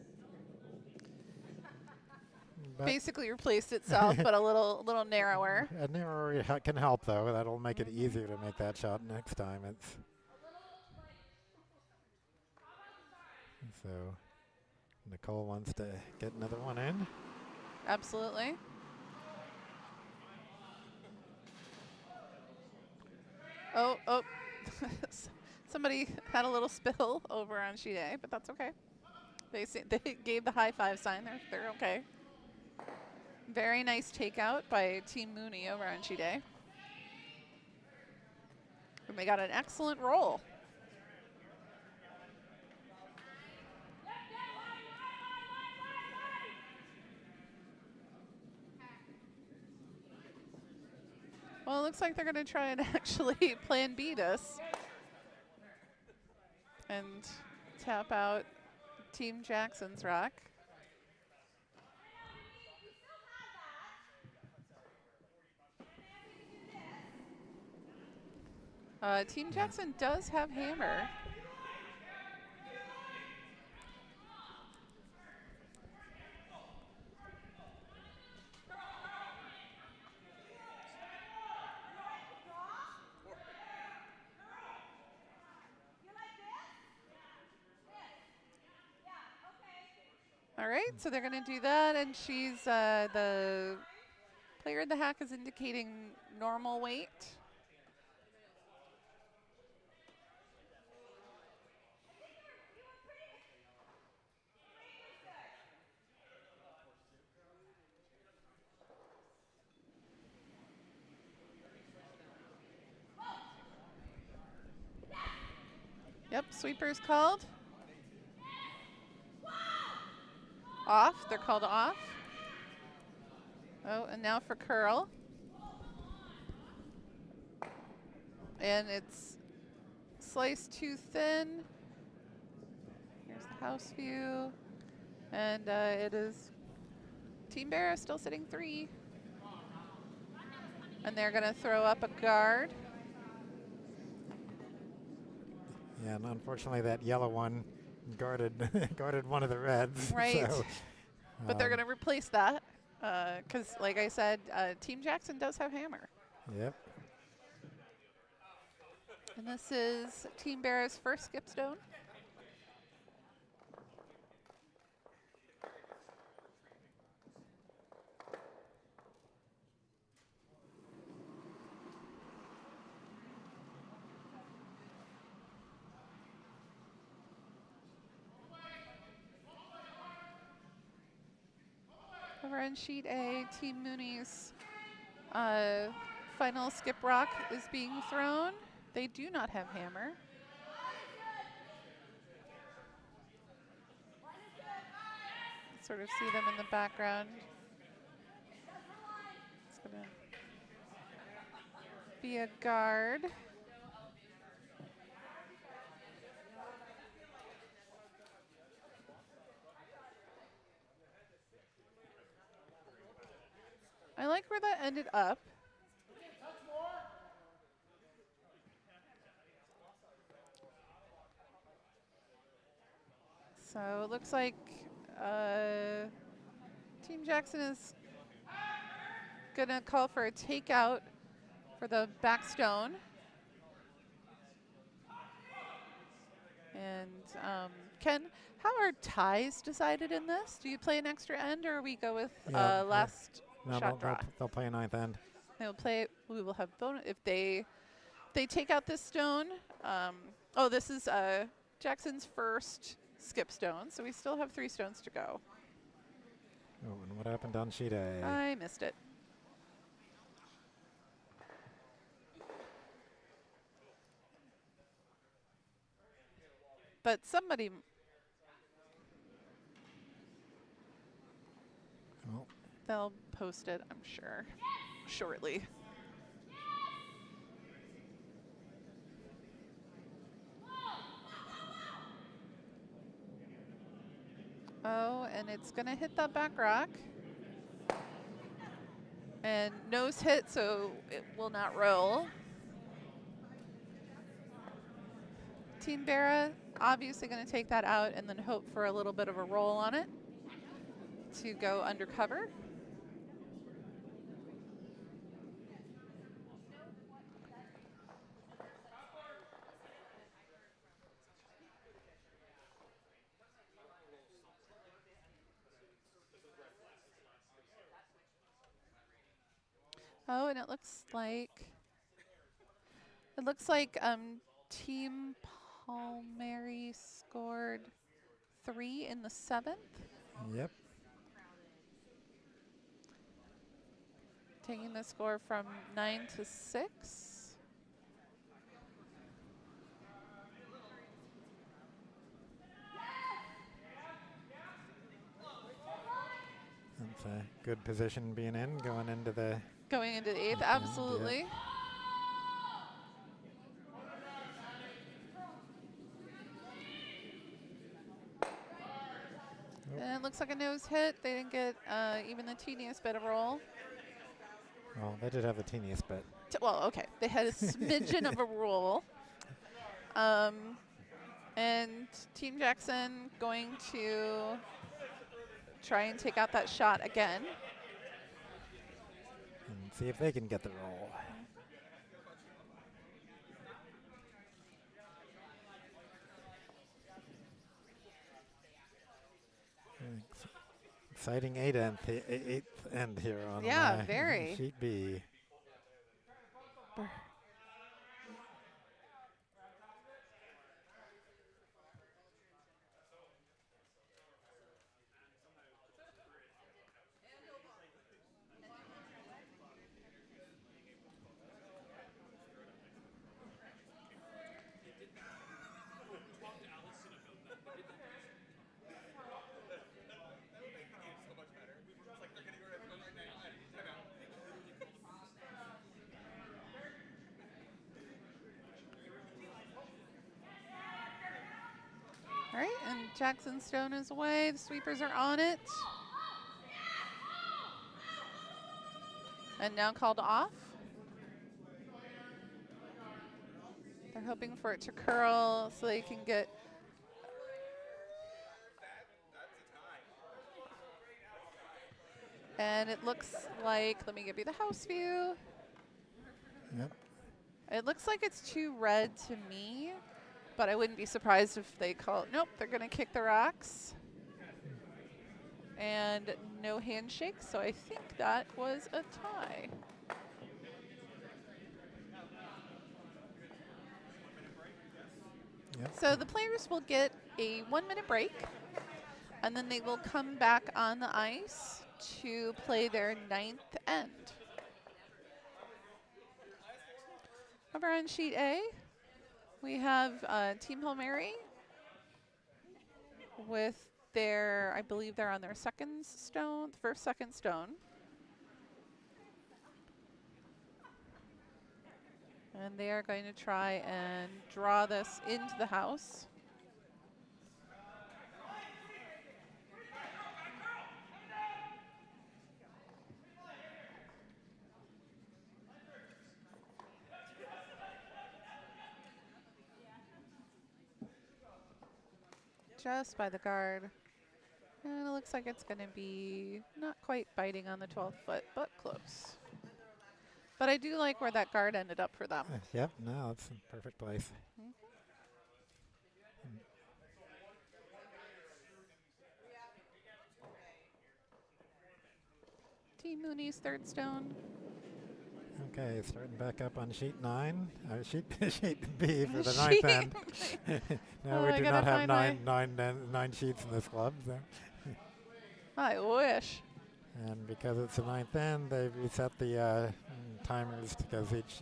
But Basically replaced itself, but a little narrower. a narrower can help, though. That'll make it easier to make that shot next time. So Nicole wants to get another one in. Absolutely. Oh. Somebody had a little spill over on sheet A, but that's okay. They gave the high five sign. They're okay. Very nice takeout by Team Mooney over on sheet A. And they got an excellent roll. Well, it looks like they're going to try and actually plan B this and tap out Team Jackson's rock. Team Jackson does have hammer. All right, so they're going to do that, and she's the player in the hack is indicating normal weight. Yep, sweeper's called. Off, they're called off. Oh, and now for curl. And it's sliced too thin. Here's the house view. And it is Team Bera still sitting 3. And they're going to throw up a guard. Yeah, and unfortunately that yellow one guarded guarded one of the reds. Right. So, But they're going to replace that because, like I said, Team Jackson does have hammer. Yep. And this is Team Bera's first skip stone. Over on sheet A, Team Mooney's final skip rock is being thrown. They do not have hammer. Sort of see them in the background. It's going to be a guard. I like where that ended up. So it looks like Team Jackson is going to call for a takeout for the back stone. And Ken, how are ties decided in this? Do you play an extra end or we go with last No, shot draw? they'll play a 9th end. They'll play. We will have bonus if they take out this stone. Oh, this is Jackson's first skip stone, so we still have 3 stones to go. Oh, and what happened on sheet A? I missed it. But somebody. Well, They'll post it, I'm sure, shortly. Oh, and it's going to hit that back rock. And nose hit, so it will not roll. Team Bera obviously going to take that out and then hope for a little bit of a roll on it to go undercover. Oh, and it looks like Team Palmieri scored 3 in the 7th. yep. Taking the score from 9 to 6. That's a good position being in, going into the... Going into the 8th, Yeah, absolutely. And it looks like a nose hit. They didn't get even the teeniest bit of roll. Well, they did have the teeniest bit. Well, okay. They had a smidgen of a roll. And Team Jackson going to try and take out that shot again. And see if they can get the roll. Exciting 8th end here on very. sheet B. All right, and Jackson Stone is away. The sweepers are on it. And now called off. They're hoping for it to curl so they can get. And it looks like, let me give you the house view. Yep. It looks like it's too red to me, but I wouldn't be surprised if they call it. Nope, they're going to kick the rocks. And no handshake, so I think that was a tie. Yep. So the players will get a 1-minute break, and then they will come back on the ice to play their 9th end. Over on sheet A, we have Team Hail Mary with their, I believe they're on their first second stone. And they are going to try and draw this into the house. Just by the guard. And it looks like it's going to be not quite biting on the 12th foot, but close. But I do like where that guard ended up for them. Yep, no, it's a perfect place. Team Mooney's third stone. Okay, starting back up on sheet 9, sheet B for the 9th end. No, Oh, we I do gotta not have find nine sheets in this club. So. I wish. And because it's the 9th end, they've reset the timers because each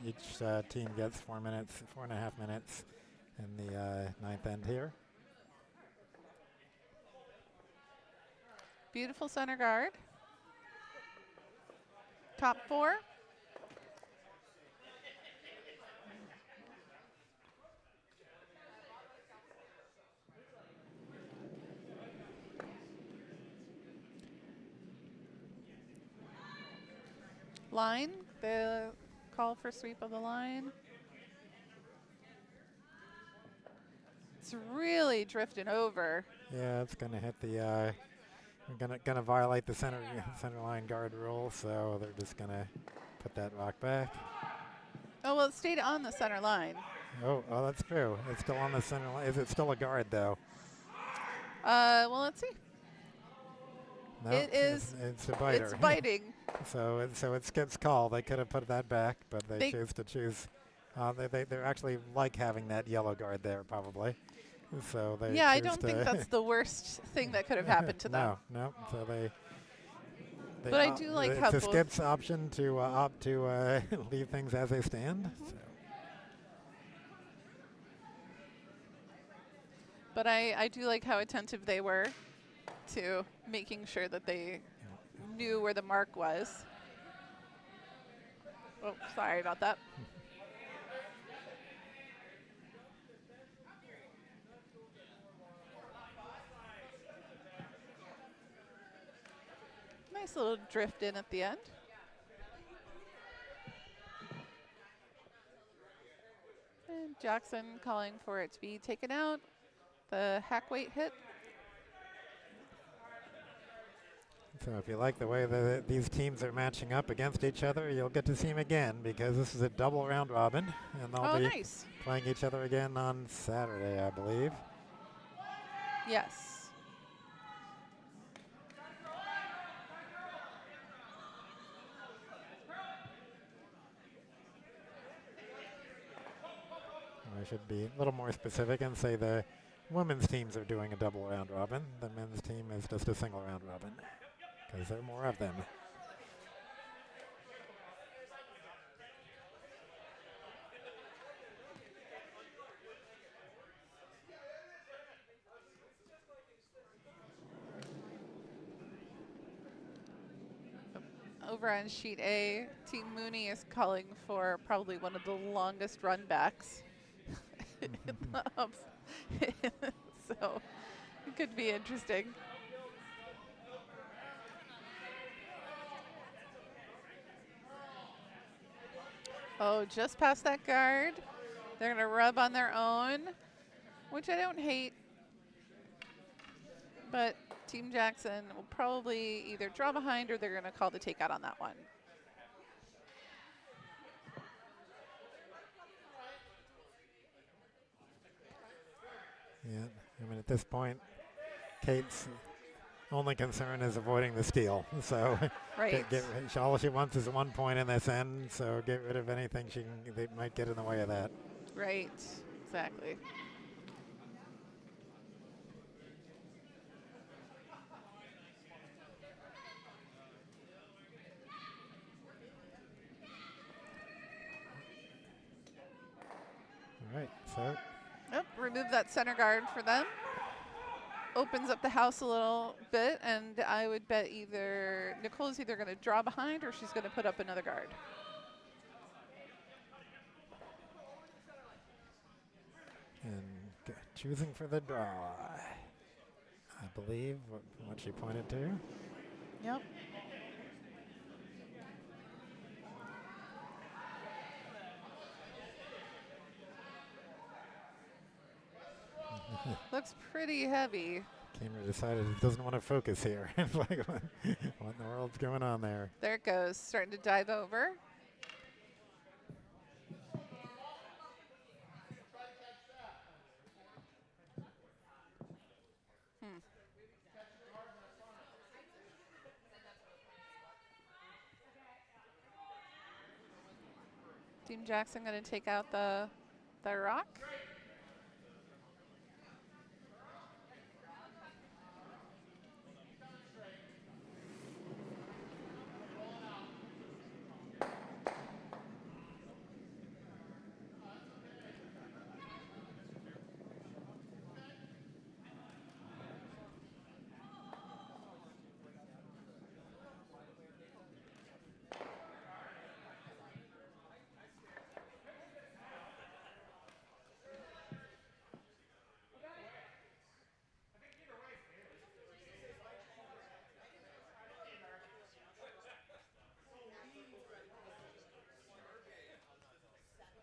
team gets 4.5 minutes in the 9th end here. Beautiful center guard. Top 4. Line, the call for sweep of the line. It's really drifting over. Yeah, it's going to hit the. Gonna violate the center line guard rule, so they're just gonna put that rock back. Oh well, it stayed on the center line. Oh, that's true. It's still on the center line. Is it still a guard though? Well, let's see. No, It is. It's a biter. It's biting. So it gets called. They could have put that back, but they choose to choose. They're actually like having that yellow guard there, probably. So they. Yeah, I don't think that's the worst thing that could have happened to them. No. So they. But I do like how it's a both. skip's option to opt to leave things as they stand. So. But I do like how attentive they were to making sure that they knew where the mark was. Oh, sorry about that. Nice little drift in at the end. And Jackson calling for it to be taken out. The hack weight hit. So if you like the way that these teams are matching up against each other, you'll get to see them again because this is a double round robin, and they'll be playing each other again on Saturday, I believe. Yes. I should be a little more specific and say the women's teams are doing a double round robin. The men's team is just a single round robin because there are more of them. Over on sheet A, Team Mooney is calling for probably one of the longest run backs in the So it could be interesting. Oh, just past that guard. They're going to rub on their own, which I don't hate. But Team Jackson will probably either draw behind or they're going to call the takeout on that one. Yeah, I mean, at this point, Kate's only concern is avoiding the steal. So Right. all she wants is 1 point in this end, so get rid of anything they might get in the way of that. Right. Exactly. All right, so Yep, remove that center guard for them. Opens up the house a little bit, and I would bet either Nicole's either going to draw behind or she's going to put up another guard. and choosing for the draw, I believe what she pointed to. Yep. Looks pretty heavy. Kamer decided it doesn't want to focus here. Like, what in the world's going on there? There it goes, starting to dive over. Team Jackson going to take out the rock.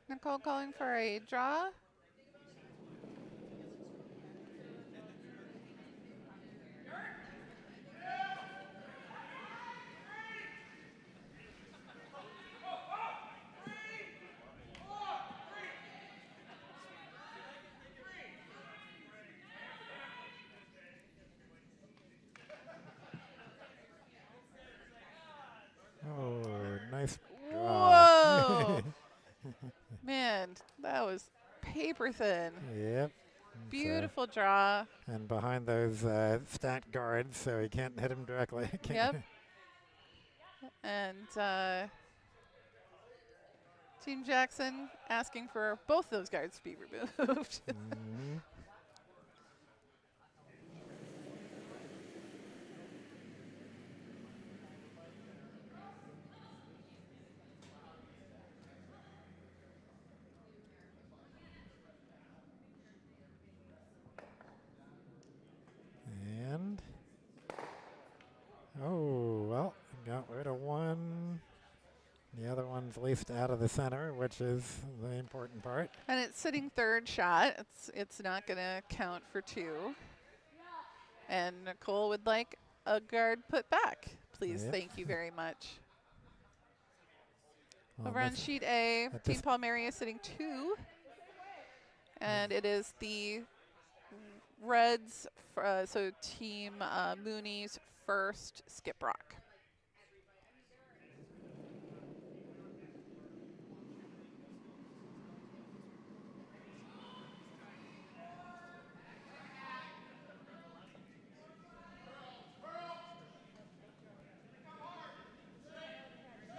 Nicole calling for a draw. Oh, nice draw. Whoa! Man, that was paper thin. Yep. Beautiful draw. And behind those stacked guards, so he can't hit him directly. Yep. And Team Jackson asking for both those guards to be removed. Mhm. And oh, well, got rid of one. The other one's at least out of the center, which is the important part. And it's sitting third shot. It's not going to count for two. And Nicole would like a guard put back. Please, Yep. thank you very much. Well, Over on this- sheet A, at Team this- Palmieri is sitting two. And it is the Reds, so Team Mooney's first skip rock.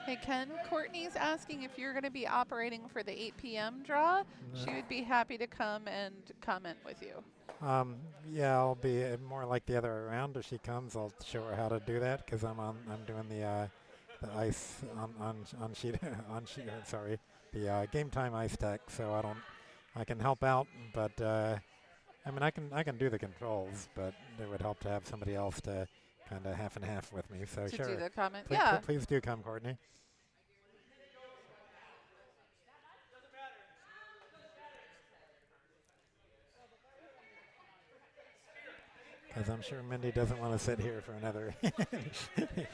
Hey Ken, Courtney's asking if you're going to be operating for the 8 p.m. draw. She would be happy to come and comment with you. Yeah, I'll be more like the other way around. If she comes, I'll show her how to do that because I'm doing the ice on sheet sorry, the game time ice tech. So I can help out, but I mean, I can do the controls, but it would help to have somebody else to kind of half and half with me. So To sure. do the comment. Please, Yeah. please do come, Courtney. Because I'm sure Mindy doesn't want to sit here for another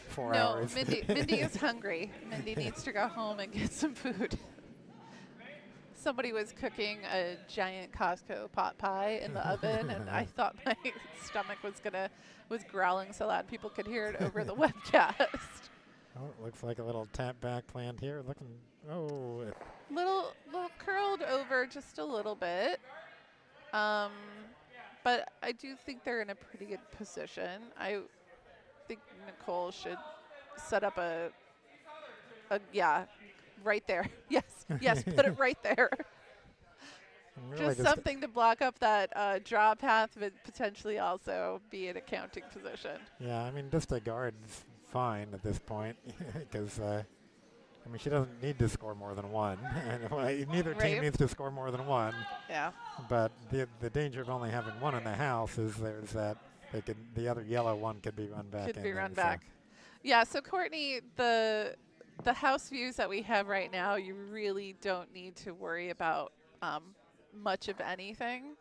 4 No, hours. Mindy is hungry. Mindy needs to go home and get some food. Somebody was cooking a giant Costco pot pie in the oven, and I thought my stomach was growling so loud people could hear it over the webcast. Oh, it looks like a little tap back planned here. Looking, oh. Little curled over just a little bit. But I do think they're in a pretty good position. I think Nicole should set up yeah, right there. Yes, put it right there. Really Just something to block up that draw path, but potentially also be in a counting position. Yeah, I mean, just a guard's fine at this point because, I mean, she doesn't need to score more than one. And neither team needs to score more than one. Yeah. But the danger of only having one in the house is there's that the other yellow one could be run back. Could be run back. Yeah, so Courtney, the house views that we have right now, you really don't need to worry about much of anything.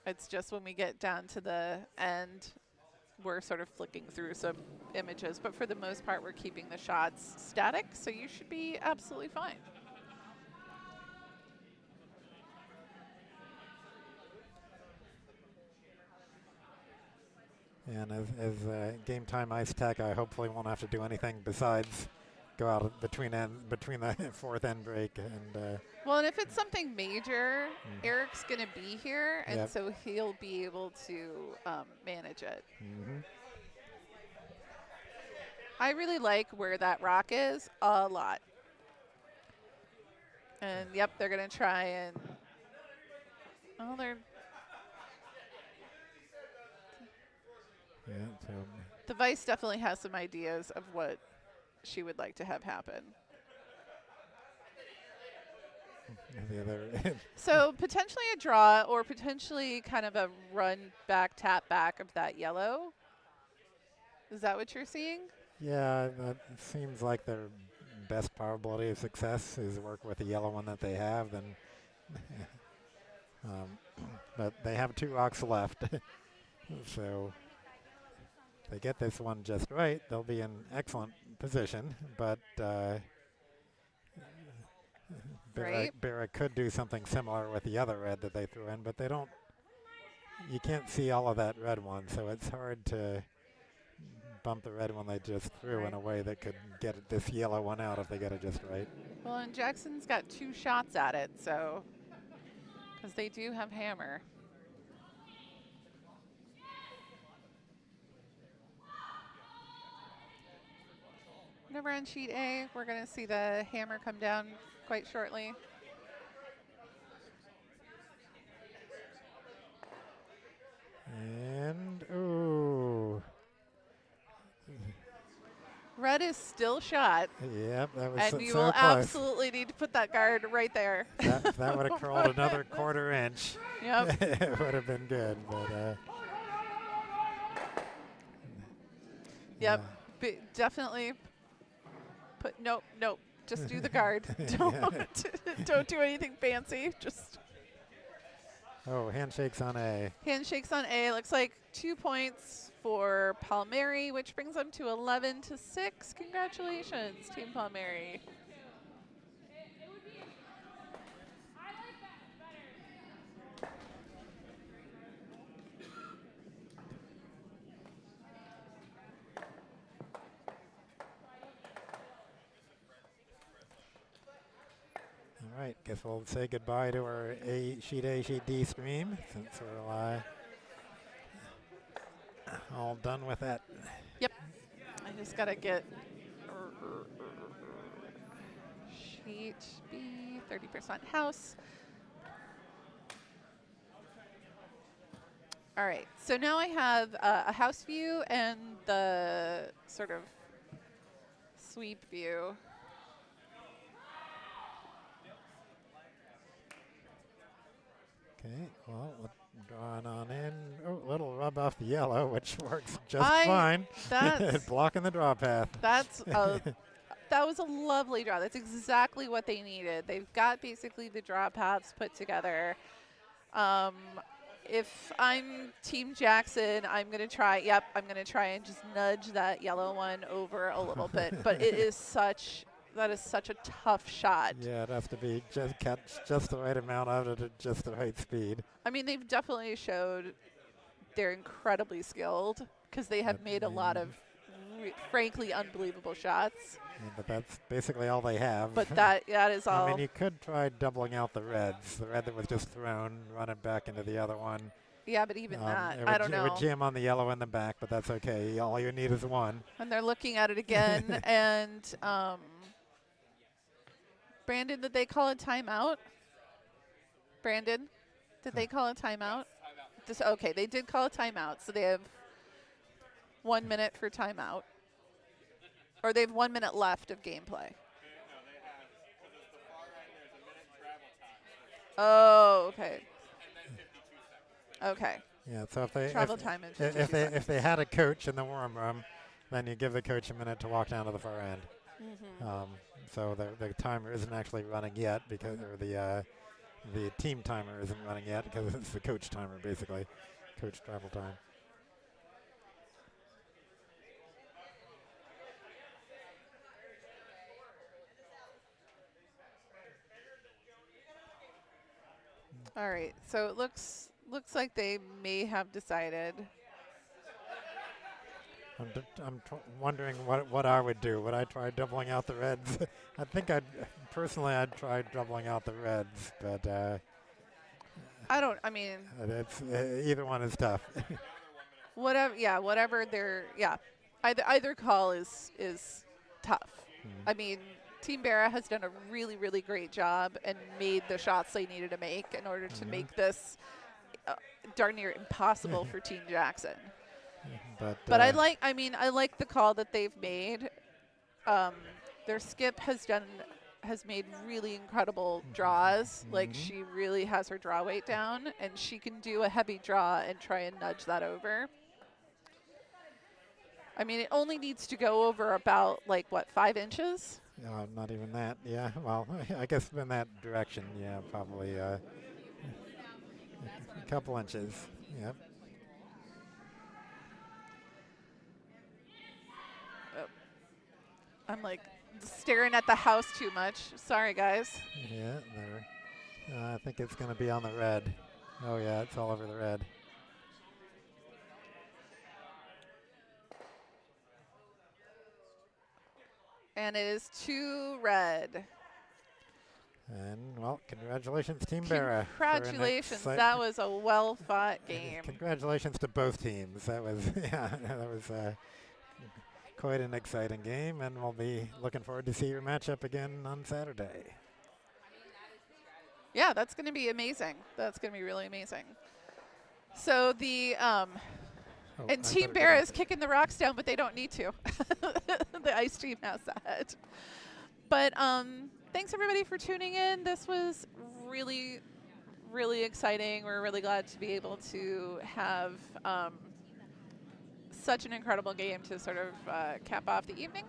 It's just when we get down to the end, we're sort of flicking through some images. But for the most part, we're keeping the shots static, so you should be absolutely fine. And as game time ice tech, I hopefully won't have to do anything besides go out between the fourth end break and. Well, and if it's something major, Eric's going to be here, and so he'll be able to manage it. Mm-hmm. I really like where that rock is a lot. And yep, they're going to try and. Oh, they're. Yeah, so The Vice definitely has some ideas of what she would like to have happen. the other. So potentially a draw or potentially kind of a run back, tap back of that yellow. Is that what you're seeing? Yeah, that seems like their best probability of success is work with the yellow one that they have. Then, but they have 2 rocks left, so. They get this one just right, they'll be in excellent position, but Bera could do something similar with the other red that they threw in, but they don't, you can't see all of that red one, so it's hard to bump the red one they just threw in a way that could get this yellow one out if they get it just right. Well, and Jackson's got 2 shots at it, so, because they do have hammer. Over on sheet A, we're going to see the hammer come down quite shortly. And, ooh. Red is still shot. Yep, that was and you so will close. absolutely need to put that guard right there. That would have curled another 1/4 inch. Yep. It would have been good, but. Yep, definitely. Nope. Just do the guard. Don't do anything fancy. Just. Oh, handshakes on A. Handshakes on A. Looks like 2 points for Palmieri, which brings them to 11-6. Congratulations, Team Palmieri. All right, guess we'll say goodbye to our sheet A, sheet D stream since we're all done with that. Yep. I just got to get sheet B, 30% house. All right, so now I have a house view and the sort of sweep view. Okay, well, drawing on in. Oh, little rub off the yellow, which works just I- fine. that's- Blocking the draw path. That's that was a lovely draw. That's exactly what they needed. They've got basically the draw paths put together. If I'm Team Jackson, I'm going to try, I'm going to try and just nudge that yellow one over a little bit. But that is such a tough shot. Yeah, it has to be just catch just the right amount of it at just the right speed. I mean, they've definitely showed they're incredibly skilled because they have made a lot of frankly unbelievable shots. Yeah, but that's basically all they have. But that is all. I mean, you could try doubling out the reds. The red that was just thrown, running back into the other one. Yeah, but even that, I don't know. It would jam on the yellow in the back, but that's okay. All you need is one. And they're looking at it again. And Brandon, did they call a timeout? Brandon, did they call a timeout? Okay, they did call a timeout, so they have 1 minute for timeout. Or they have 1 minute left of gameplay. Oh, okay. Okay. Yeah, so if they Travel time in 52 if they had a coach in the warm room, then you give the coach a minute to walk down to the far end. So the timer isn't actually running yet because or the team timer isn't running yet because it's the coach timer basically, coach travel time. All right. So it looks like they may have decided. I'm wondering what I would do. Would I try doubling out the reds? I think I'd try doubling out the reds, but I mean, it's either one is tough. whatever either call is tough. I mean, Team Bera has done a really, really great job and made the shots they needed to make in order to make this darn near impossible for Team Jackson. But I like the call that they've made. Their skip has made really incredible draws. Like, she really has her draw weight down, and she can do a heavy draw and try and nudge that over. I mean, it only needs to go over about, 5 inches? Not even that. Yeah, well, I guess in that direction, yeah, probably a couple inches. Yep. I'm staring at the house too much. Sorry, guys. Yeah, there. I think it's going to be on the red. Oh, yeah, it's all over the red. And it is 2 red. And, well, congratulations, Team Bera. Congratulations. That was a well-fought game. Congratulations to both teams. That was, quite an exciting game, and we'll be looking forward to see your matchup again on Saturday. Yeah, that's going to be amazing. That's going to be really amazing. So the and Team Bera is kicking the rocks down, but they don't need to. The ice team has that. But thanks everybody for tuning in. This was really, really exciting. We're really glad to be able to have such an incredible game to sort of cap off the evening.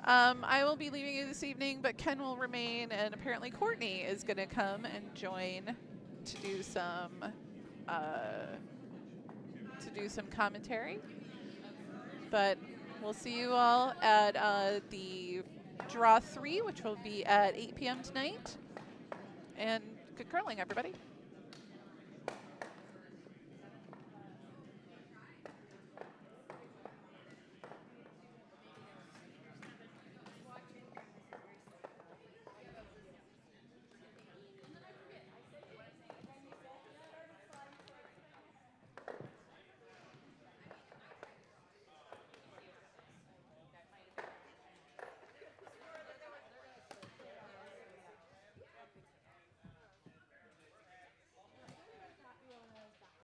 I will be leaving you this evening, but Ken will remain, and apparently Courtney is going to come and join to do some commentary. But we'll see you all at the Draw 3, which will be at 8 p.m. tonight. And good curling, everybody.